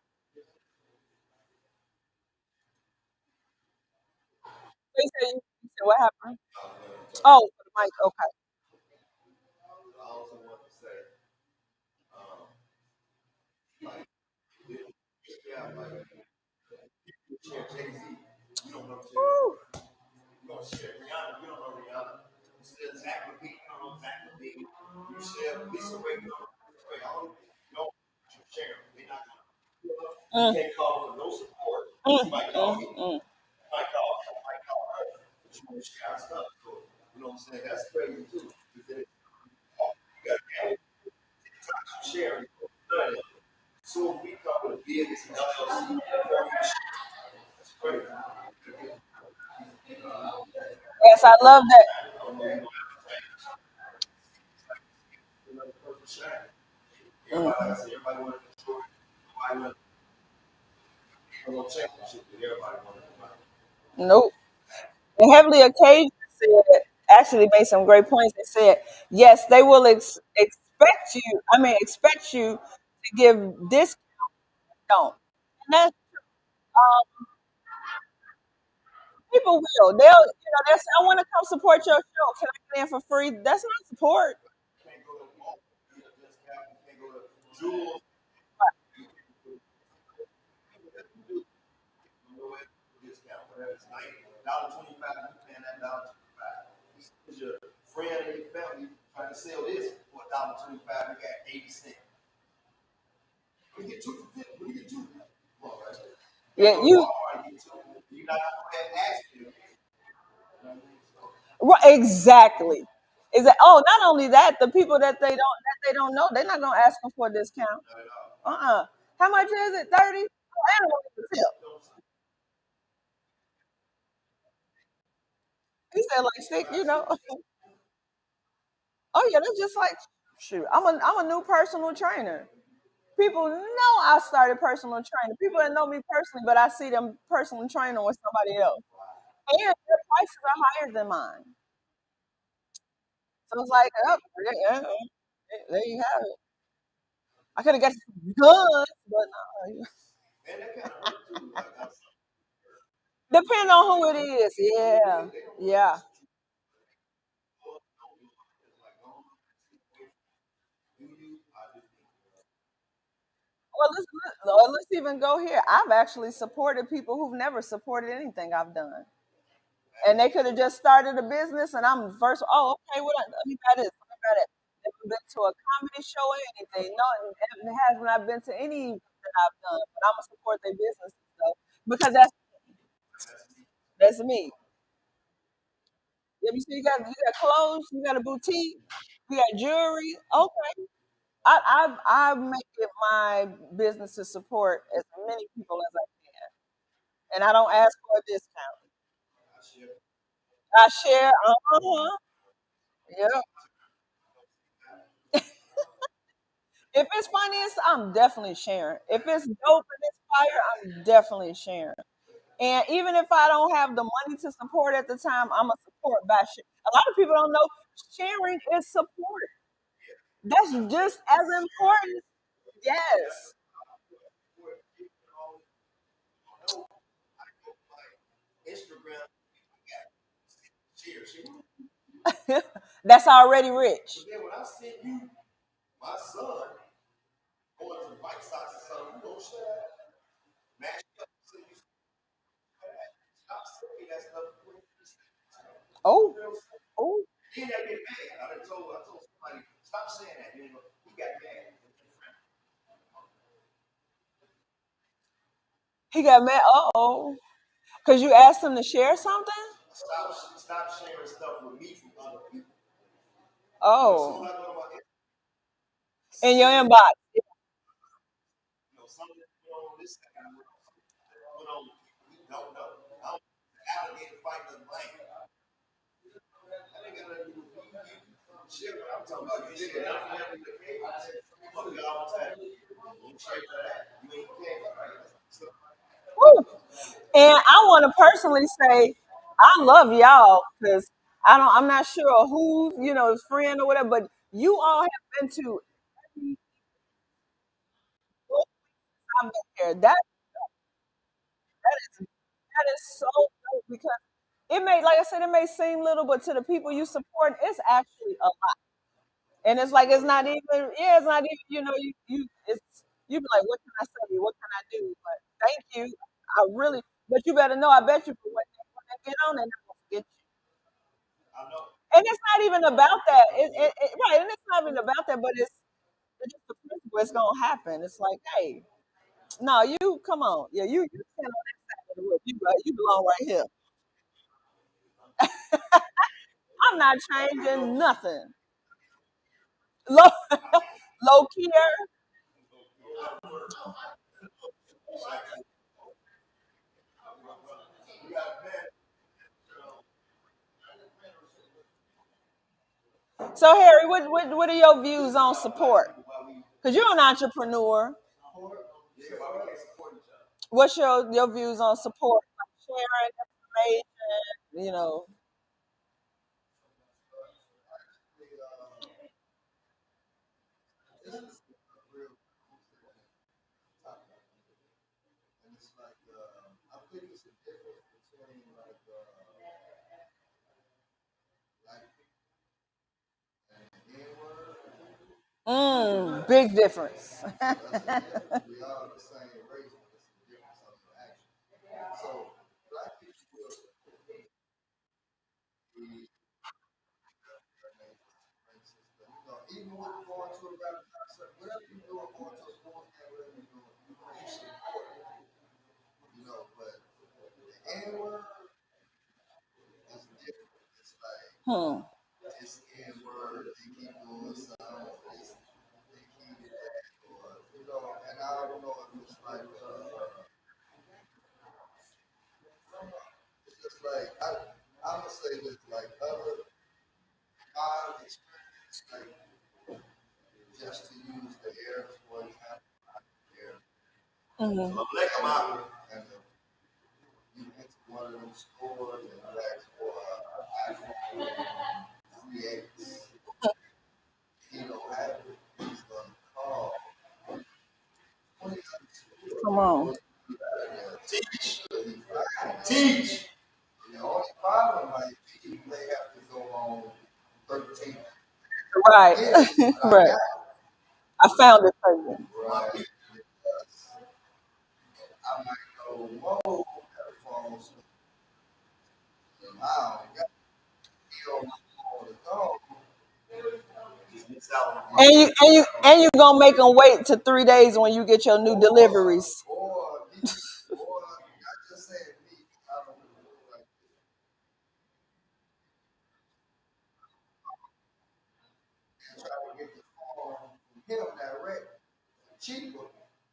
You said what happened? Oh, for the mic. Okay. I also want to say, um, like, yeah, like, you share Jay-Z. You don't know Jay-Z. Woo. You don't share Rihanna. You don't know Rihanna. You share Zach Levine. You don't know Zach Levine. You share Lisa Ray. You don't know Lisa Ray. All these people you know you share them. They're not going to. You Mm, can't call for no support. mm, You might call mm, me. mm. You might call her. But you want to share our stuff. So, you know what I'm saying? That's crazy too. Because then you got to share. So we come with a business LLC. That's crazy. Yes, I love that. Mm, Everybody, I say, everybody want to control it. Nobody want to change the shit that everybody want to do. nope. And Heavenly Occasion said, actually made some great points. They said, yes, they will expect you, expect you to give this don't. And that's people will. They'll say, I want to come support your show. Can I get in for free? That's not support. Can't go to mall, you can't go to Jewel, no discount. Whatever it's $9.25, you paying that $1.25. This is your friend or your family trying to sell this for $1.25. You got 80 cents. We get two for 50. We get two. Come on, right? You Yeah, go to you Walmart, you get two. You're not going to ask you. right, exactly. Is that not only that, the people that they don't know, they're not gonna ask them for a discount. How much is it? 30? Oh, I don't want the tip. He said like stick. Oh yeah, that's just like shoot. I'm a new personal trainer. People know I started personal training. People that know me personally, but I see them personal training with somebody else, and their prices are higher than mine. So it's like, oh, yeah, there you have it. I could have got some guns, but no. Depending on who it is, yeah, yeah. Let's even go here. I've actually supported people who've never supported anything I've done. And they could have just started a business, and I'm first. Oh, okay. Let me buy this. Let me buy that. Never been to a comedy show or anything. No, it has not been to any that I've done. But I'm gonna support their business though, because that's me. Yeah, you see, you got clothes, you got a boutique, you got jewelry. Okay, I make it my business to support as many people as I can, and I don't ask for a discount. I share. Yeah. If it's finance, I'm definitely sharing. If it's dope and it's fire, I'm definitely sharing. And even if I don't have the money to support at the time, I'm a support by sharing. A lot of people don't know sharing is support. That's just as important. Yes. That's already rich. Oh, oh, he got mad. Uh oh. Because you asked him to share something? Oh. In your inbox. Woo. And I want to personally say, I love y'all because I'm not sure who, is friend or whatever, but you all have been to every book I've been here. That is so dope because like I said, it may seem little, but to the people you support, it's actually a lot. And it's like, it's not even, you be like, what can I say? What can I do? But thank you. I really, but you better know, I bet you when they get on, they're not going to forget you. And it's not even about that. Right. And it's not even about that, but it's just the principle. It's going to happen. It's like, hey, no, you, come on. Yeah, you stand on that side of the road. You belong right here. I'm not changing nothing. Low, low key. So Harry, what are your views on support? Because you're an entrepreneur. What's your views on support? Like sharing information, big difference. Hmm. Mhm. And you went to one of them stores and you asked for an iPhone 3X. He don't have it. He's gonna call 20 Come on. teach. Teach. The only problem might be you may have to go on 13 Right. minutes, but I Right. got I found it for you. it. Right. Because I might know more headphones than I don't got. He don't know the phone. And you gonna make them wait to 3 days when you get your new deliveries. Or I just saying me. I don't know. Like, and try to get the phone from him direct cheaper,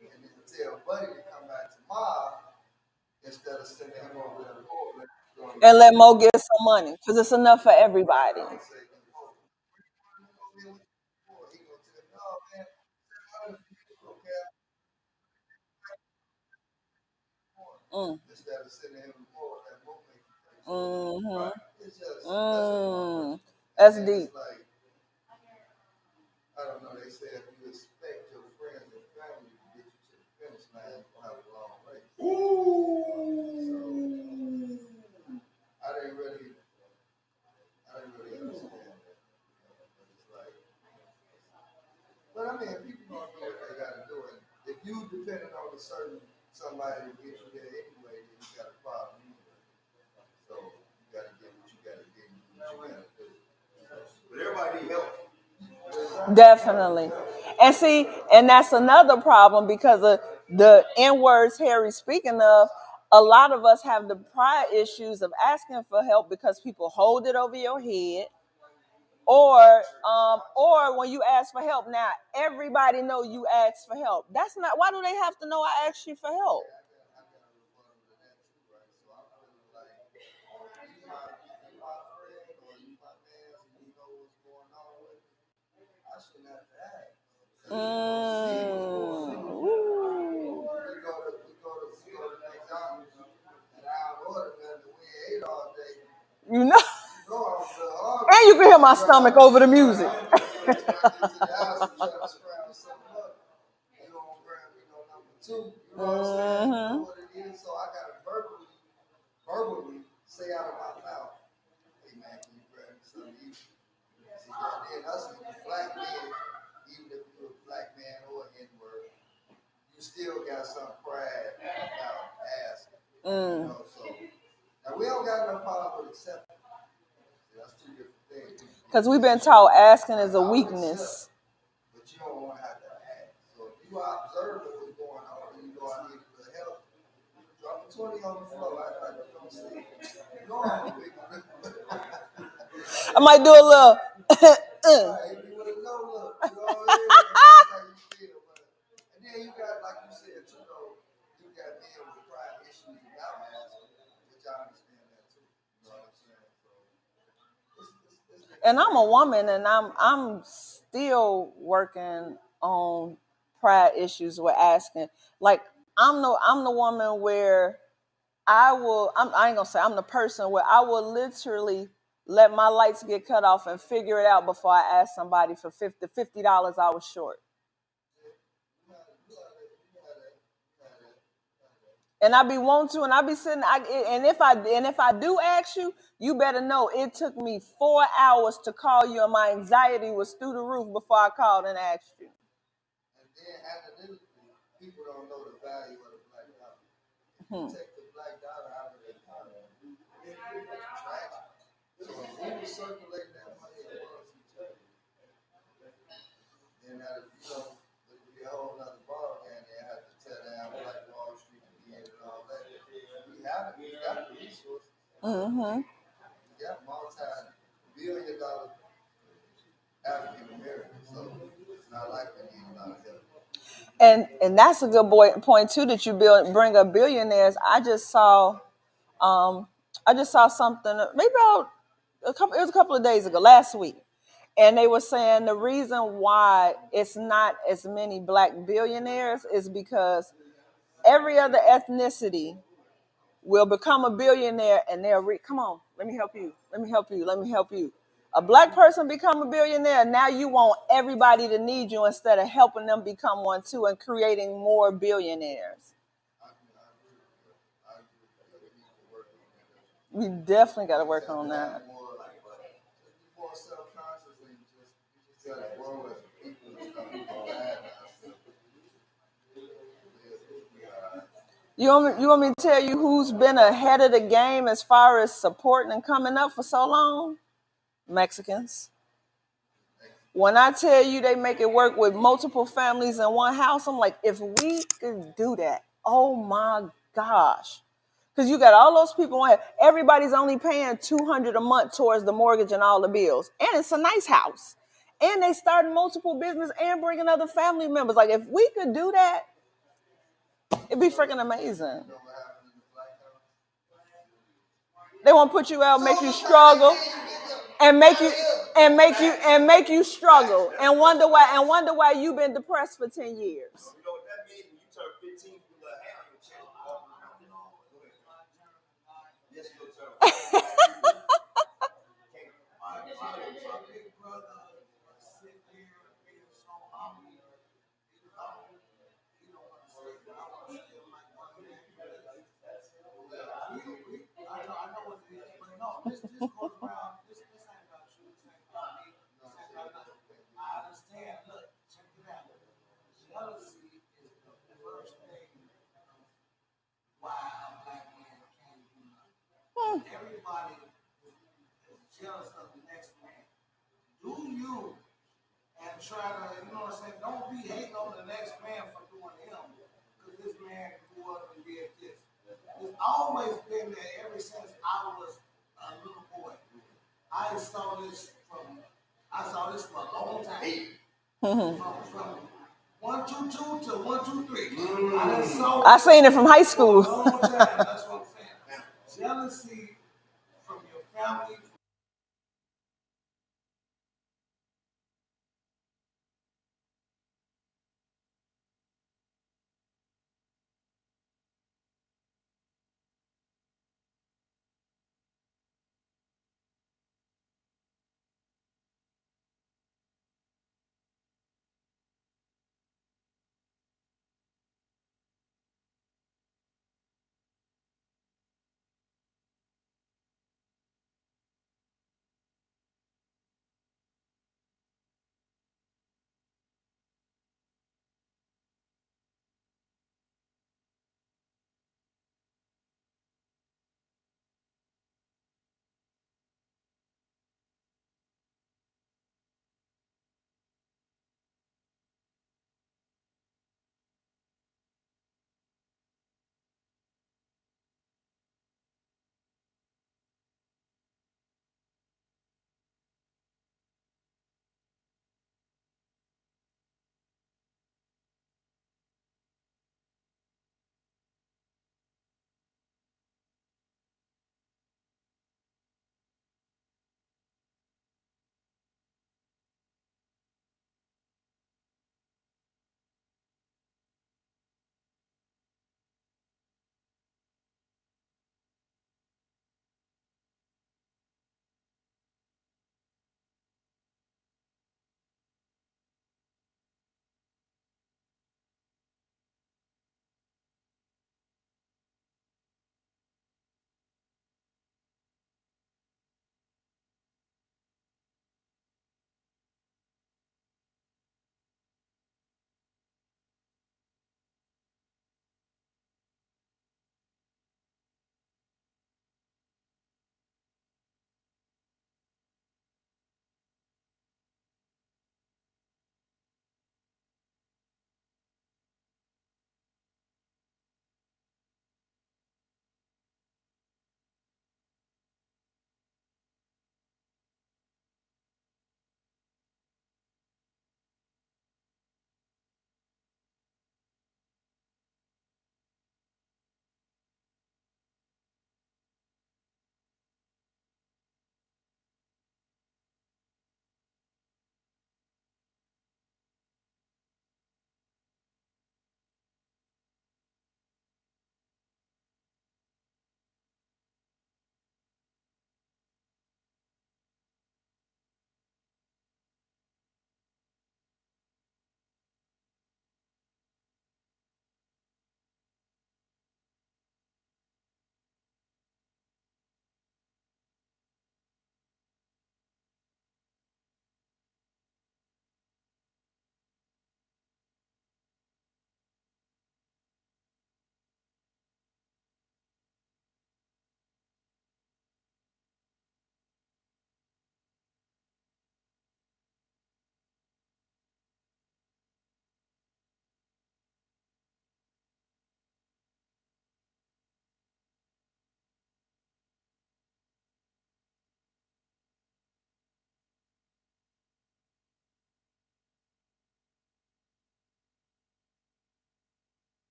and then tell Buddy to come back tomorrow instead of sending him over there to Portland. And let Mo get some money because it's enough for everybody. Mm. Instead of sending him more, that won't make you pay. Mm-hmm. Right. It's just Mm. and That's then deep. it's like I don't know. They say if you expect your friends and family to get you to the finish line, you're gonna have a long race. So I didn't really understand that. But it's like, but I mean, people gonna do what they gotta do, and if you depending on a certain somebody to get you there anyway, then you got a problem anyway. So you gotta get what you gotta get, and do what you gotta do. But everybody need help. Definitely. And see, and that's another problem because of the N words Harry speaking of. A lot of us have the pride issues of asking for help because people hold it over your head, or when you ask for help. Now everybody know you ask for help. That's not. Why do they have to know I asked you for help? Mm. Ooh. You know, and you can hear my stomach over the music. Two, you know what I'm saying? You know what it is? So I gotta verbally say out of my mouth, hey man, can you grab me something to eat? See, then us black men, even if you're a black man or an N-word, you still got some pride about asking. You know, so now we don't got no problem with accepting. That's two different things. Because we've been taught asking is a weakness. But you don't want to have to ask. So if you observe what's going on and you go out here for help, drop a 20 on the floor. I don't see it. Go on, big one. I might do a little. Right, you with a no look. You know what I mean? That's how you feel. But, and then you got, like you said, too, though, you got men with pride issues without asking, which I understand that too. You know what I'm saying? So And I'm a woman, and I'm still working on pride issues with asking. Like I'm the woman where I ain't gonna say I'm the person where I will literally let my lights get cut off and figure it out before I ask somebody for $50 I was short. And I be wanting to, and I be sitting. And if I do ask you, you better know it took me 4 hours to call you, and my anxiety was through the roof before I called and asked you. and then analytically, people don't know the value of the black dollar. If you Hmm. take the black dollar out of the economy, it's tragic. So if we were circulating that money amongst each other, then that would be a whole other ball game. They have to tear down Black Wall Street again and all that. We got the resources. Mm-hmm. We got multi-billion dollar African Americans, so it's not like we need a lot of help. And that's a good point too that you bring up billionaires. Um I just saw something maybe about it was a couple of days ago, last week, and they were saying the reason why it's not as many black billionaires is because Every other ethnicity will become a billionaire and come on, let me help you. Let me help you. Let me help you. A black person become a billionaire. Now you want everybody to need you instead of helping them become one too and creating more billionaires. We definitely got to work on that. You want me to tell you who's been ahead of the game as far as supporting and coming up for so long? Mexicans. When I tell you they make it work with multiple families in one house, I'm like, if we could do that, oh my gosh. Because you got all those people on, everybody's only paying $200 a month towards the mortgage and all the bills. And it's a nice house. And they starting multiple business and bringing other family members. Like, if we could do that, it'd be freaking amazing. They want to put you out, make you struggle, and make you struggle, and wonder why you've been depressed for 10 years. Everybody is jealous of the next man. Do you and try to, you know what I'm saying? Don't be hating on the next man for doing him because this man grew up and did this. It's always been there ever since I was a little boy. I saw this for a long time. From 122 to 123. I seen it from high school. For a long time. That's what I'm saying. Jealousy from your family.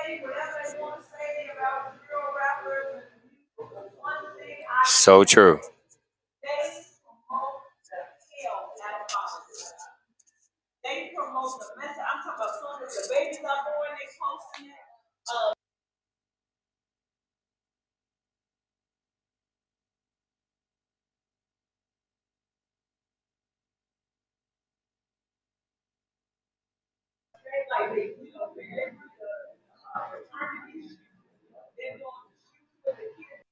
say whatever they want to say about the real rappers. One thing So true. they promote the hell out of politics. They promote the mess. I'm talking about soon as the babies are born, they posting it. Like they do, they do the fraternity. They're doing the shoot for the kids.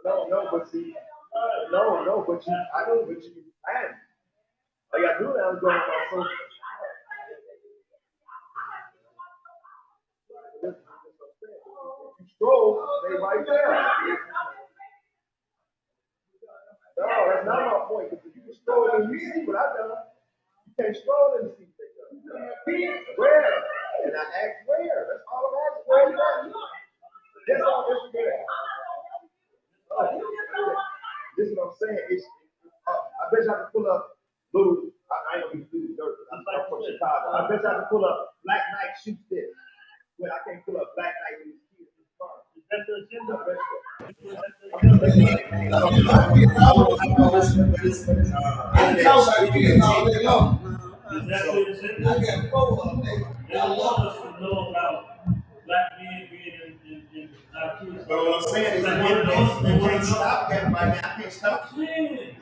No, but see, no, but you, I know, but you, man, all you gotta do now is go on my social. If you scroll, they right there. No, that's not my point. Because if you can scroll and you see what I've done, you can't scroll and see what they've done. Where? And I asked where. That's all I'm asking. Where is that? That's all Instagram. Oh, this is what I'm saying. I bet you I can pull up little. I ain't gonna do dirt. I'm from Chicago. I bet you I can pull up Black Knight shoot this. When I can't pull up Black Knight with his kids in the car. That's the agenda. I'm gonna make my name. Is that what it's in? I got four of them. They don't want us to know about black men being in our kids. But what I'm saying is, you can't stop that right now. I can't stop you.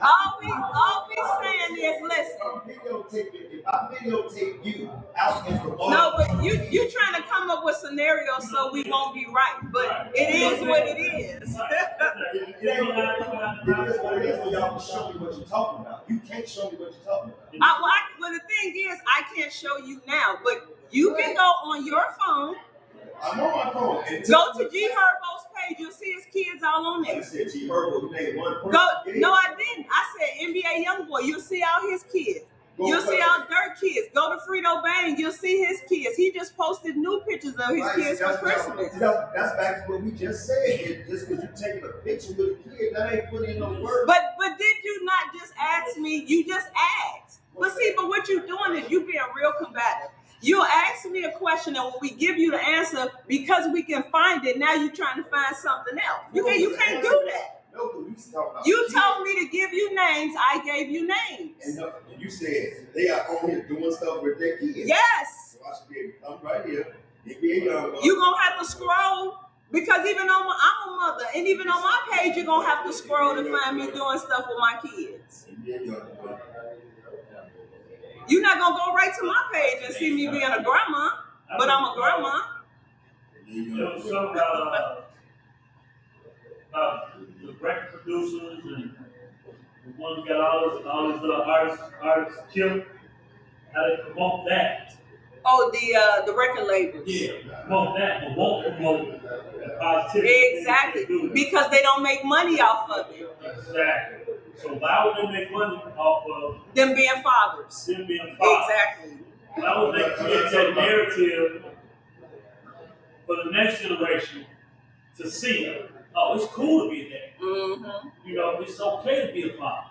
All we saying is, listen. If I videotape you out in the world. No, but you trying to come up with scenarios so we won't be right. But it is what it is. It is what it is when y'all can show me what you're talking about. You can't show me what you're talking about. Well, the thing is, I can't show you now, but you can go on your phone. I'm on my phone. Go to G Herbo's page. You'll see his kids all on there. You said G Herbo. You named one person. No, I didn't. I said NBA Youngboy. You'll see all his kids. You'll see all Dirt kids. Go to Frito Bang. You'll see his kids. He just posted new pictures of his kids for Christmas. That's back to what we just said. Just because you taking a picture with a kid, that ain't putting in no work. But did you not just ask me? You just asked. But what you're doing is you being real combative. You'll ask me a question, and when we give you the answer, because we can find it, now you're trying to find something else. You can't do that. You told me to give you names. I gave you names. And you said they are on here doing stuff with their kids. Yes. So I should be able to come right here. You're going to have to scroll. Because even on I'm a mother, and even on my page, you're going to have to scroll to find me doing stuff with my kids. You're not going to go right to my page and see me being a grandma, but I'm a grandma. There was some the record producers and the one who got all these artists killed. How they promote that? Oh, the record labels. Yeah, promote that, but won't promote positivity. Exactly, because they don't make money off of it. Exactly. So why would they make money off of them being fathers? Exactly. Why would they create that narrative for the next generation to see? Oh, it's cool to be there. Mm-hmm. You know, it's okay to be a father.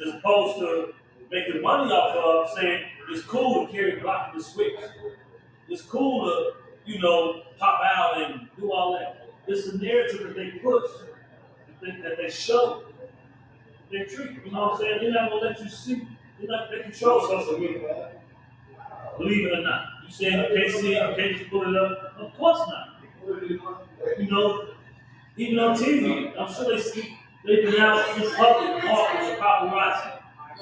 As opposed to making money off of saying it's cool to carry block the switch. It's cool to, pop out and do all that. It's a narrative that they push, that they show. They treat, you know what I'm saying? They're not gonna let you see. They control social media. Believe it or not. You saying you can't see it, you can't just put it up? Of course not. Even on TV, I'm sure they've been out in public walking with paparazzi.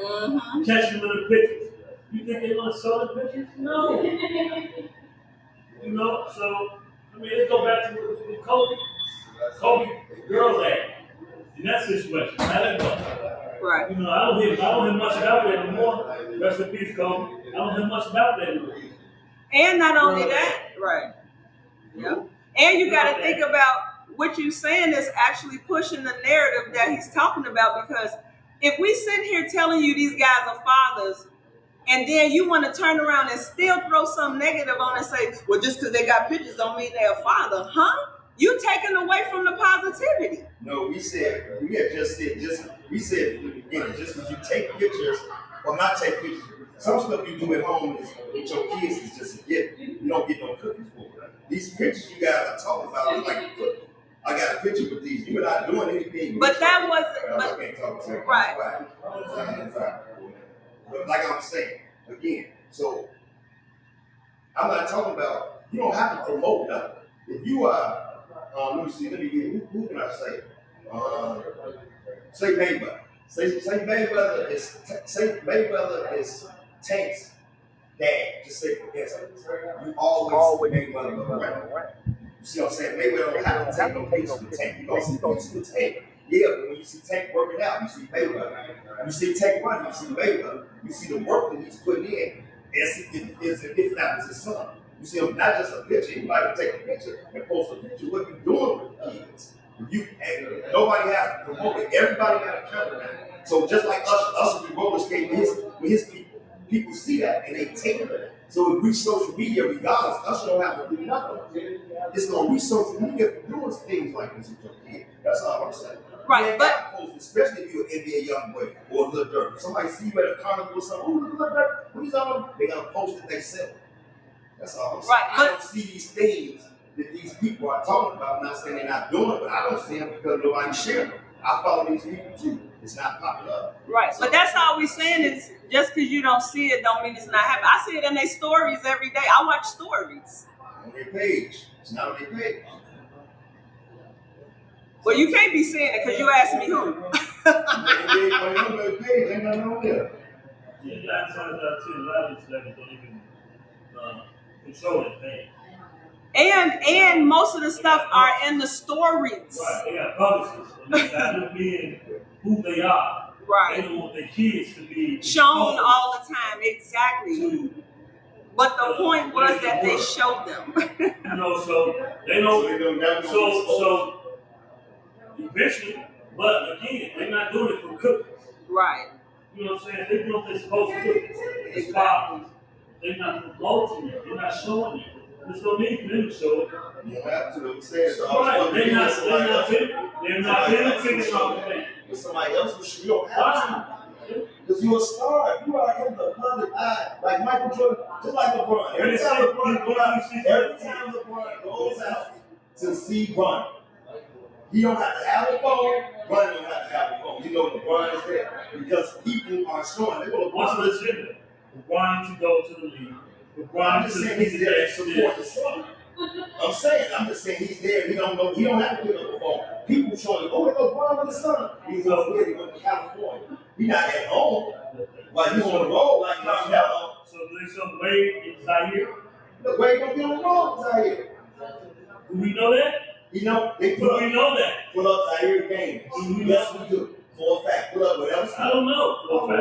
Mm-hmm. Catching them in the pictures. You think they're gonna show the pictures? No. So let's go back to Kobe. Kobe, girls had in that situation. How that go? Right. I don't hear much about that anymore. Rest in peace, Kobe. I don't hear much about that anymore. And not only that, right. Yep. And you got to think about what you're saying is actually pushing the narrative that he's talking about, because if we sit here telling you these guys are fathers, and then you want to turn around and still throw some negative on and say, well, just because they got pictures don't mean they're a father, huh? You taking away from the positivity. No, we said from the beginning, just because you take pictures or not take pictures, some stuff you do at home with your kids is just a gift. You don't get no cookies for it. These pictures you guys are talking about is like a cookie. I got a picture with these. You're not doing anything. But that wasn't. I can't talk to you. Right. But like I'm saying, again, so I'm not talking about, you don't have to promote nothing. If you are, let me get, who can I say? Say Mayweather. Say Mayweather is Tank's dad. Just say for instance. You always Mayweather around. You see what I'm saying? Mayweather don't have to take no pictures with Tank. You don't see pictures with Tank. Yeah, but when you see Tank working out, you see Mayweather. You see Tank running, you see Mayweather. You see the work that he's putting in. If that was his son. You see him not just a picture. Anybody can take a picture and post a picture. What you doing with the kids? Nobody has to promote it. Everybody got a camera now. So just like us be roller skating with his people. People see that and they take it. So it reach social media regardless. Us don't have to do nothing. It's gonna reach social media for doing things like this with your kid. That's all I'm saying. Right, but post, especially if you're an NBA young boy or a little dirt. If somebody see you at a carnival or something, oh, look at that. What he's on? They gotta post it themselves. That's all I'm saying. Right, I don't see these things that these people are talking about. I'm not saying they're not doing it, but I don't see them because nobody's sharing them. I follow these people too. It's not popping up. right, but that's all we're saying is just because you don't see it don't mean it's not happening. I see it in their stories every day. I watch stories. On their page. It's not on their page. Well, you can't be saying it because you asked me who. On their page, ain't nothing on there. Yeah, 9 times out of 10, a lot of these celebrities don't even control their page. And most of the stuff are in the stories. Right, they got publicists. Instead of being who they are, right. They don't want their kids to be shown all the time. Exactly. But the point was that they showed them. So they don't. So eventually, but again, they're not doing it for cookies. Right. You know what I'm saying? They're doing what they're supposed to do. Exactly. They're not promoting it. They're not showing it. There's no need for them to show it. You don't have to. I'm saying so. Right. They're not benefiting off of that. But somebody else will show you. Don't have to. Because you're a star. You are in the public eye. Like Michael Jordan, just like LeBron. Every time LeBron goes out to see Bron, he don't have to have a phone. Bron don't have to have a phone. You know LeBron is there. Because people are showing. They go, what's the agenda? LeBron to go to the league. I'm just saying he's there to support the son. I'm just saying he's there. He don't know. He don't have to pick up the phone. People showing, oh, they go Bron with the son. He's over here. He went to California. He's not at home. Like he's on the road. Like he's not at home. So there's some way inside here. The way don't be on the road inside here. Do we know that? You know, they put up Zaire games. Yes, we do. For a fact. Put up whatever. I don't know.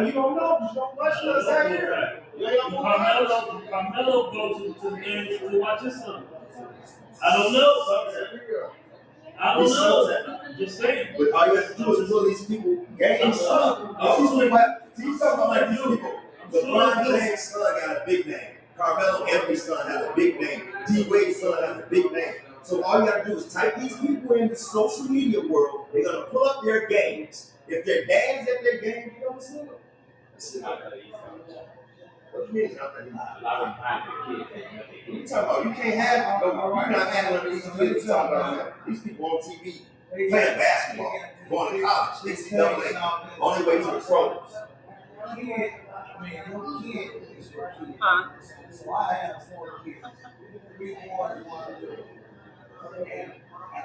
You don't know. You don't watch Zaire. Carmelo go to the games to watch his son. I don't know. I don't know. Just saying. But all you have to do is pull these people games. He's talking about like these people. LeBron James' son got a big name. Carmelo Anthony's son has a big name. D Wade's son has a big name. So all you gotta do is type these people in the social media world. They're gonna pull up their games. If their dad's at their game, you don't see them. What do you mean? What you talking about? You can't have. You're not having none of these kids talking about these people on TV playing basketball, going to college, NCAA, on their way to the pros. I mean, your kid is your kid. So I have 4 kids. 3 boys and 1 girl. And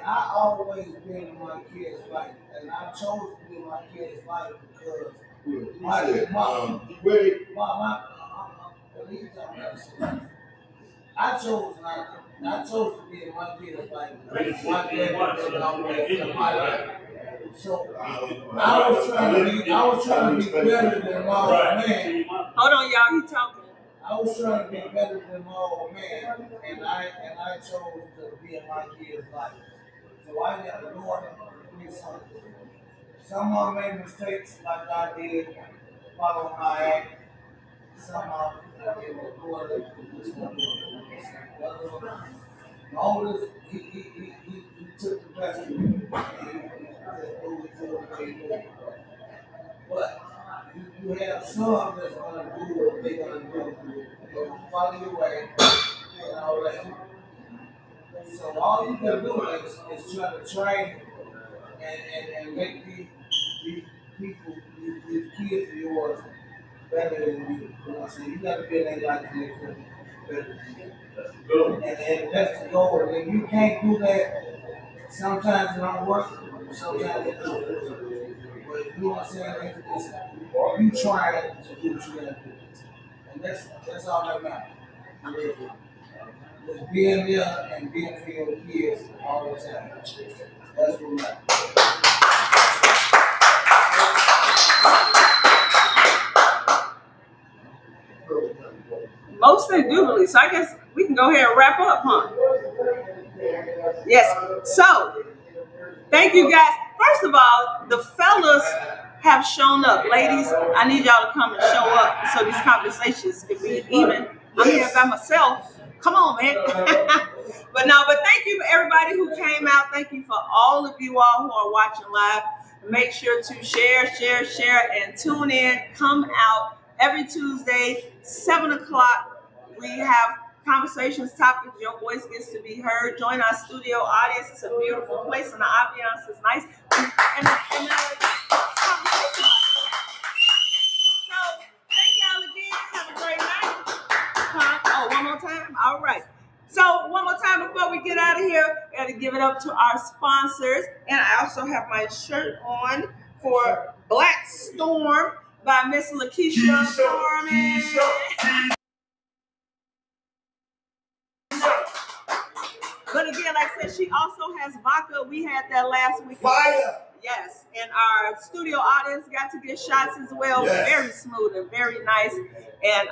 I always been in my kids' life. And I chose to be in my kids' life because I chose to be in my kids' life. My dad in my life. So I was trying to be better than my old man. Hold on, y'all. He talking. I was trying to be better than my old man, and I chose to be in my kid's life. So I got a daughter and 3 sons. Some of them made mistakes like I did, following my act. Some of them I did daughter. The oldest, he took the best of me. But you have some that's going to do what they're going to do. They're going to follow your way and all that. So all you can do is try to train and make these people, these kids of yours, better than you. You know what I'm saying? You got to be in their life to make them better than you. And that's the goal. And if you can't do that, sometimes it don't work, sometimes it don't work. But you know what I'm saying? It's you trying to do what you gotta do. And that's all that matters. Just being there and being for your kids all the time. That's what matters. City Jubilee. So I guess we can go ahead and wrap up, huh? Yes. So thank you guys. First of all, the fellas have shown up. Ladies, I need y'all to come and show up so these conversations can be even. I'm here by myself. Come on, man. But thank you for everybody who came out. Thank you for all of you all who are watching live. Make sure to share, and tune in. Come out every Tuesday, 7 o'clock. We have conversations, topics, your voice gets to be heard. Join our studio audience. It's a beautiful place and the ambiance is nice. And so thank y'all again. Have a great night. Oh, one more time? All right. So one more time before we get out of here, I gotta give it up to our sponsors. And I also have my shirt on for Black Storm by Miss Lakeisha Storman. But again, like I said, she also has vodka. We had that last week. Fire! Yes, and our studio audience got to get shots as well. Yes. Very smooth and very nice. And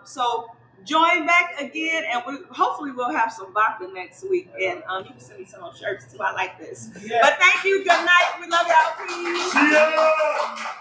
so join back again, and hopefully we'll have some vodka next week. And you can send me some shirts too. I like this. Yes. But thank you. Good night. We love y'all. Peace. Yeah.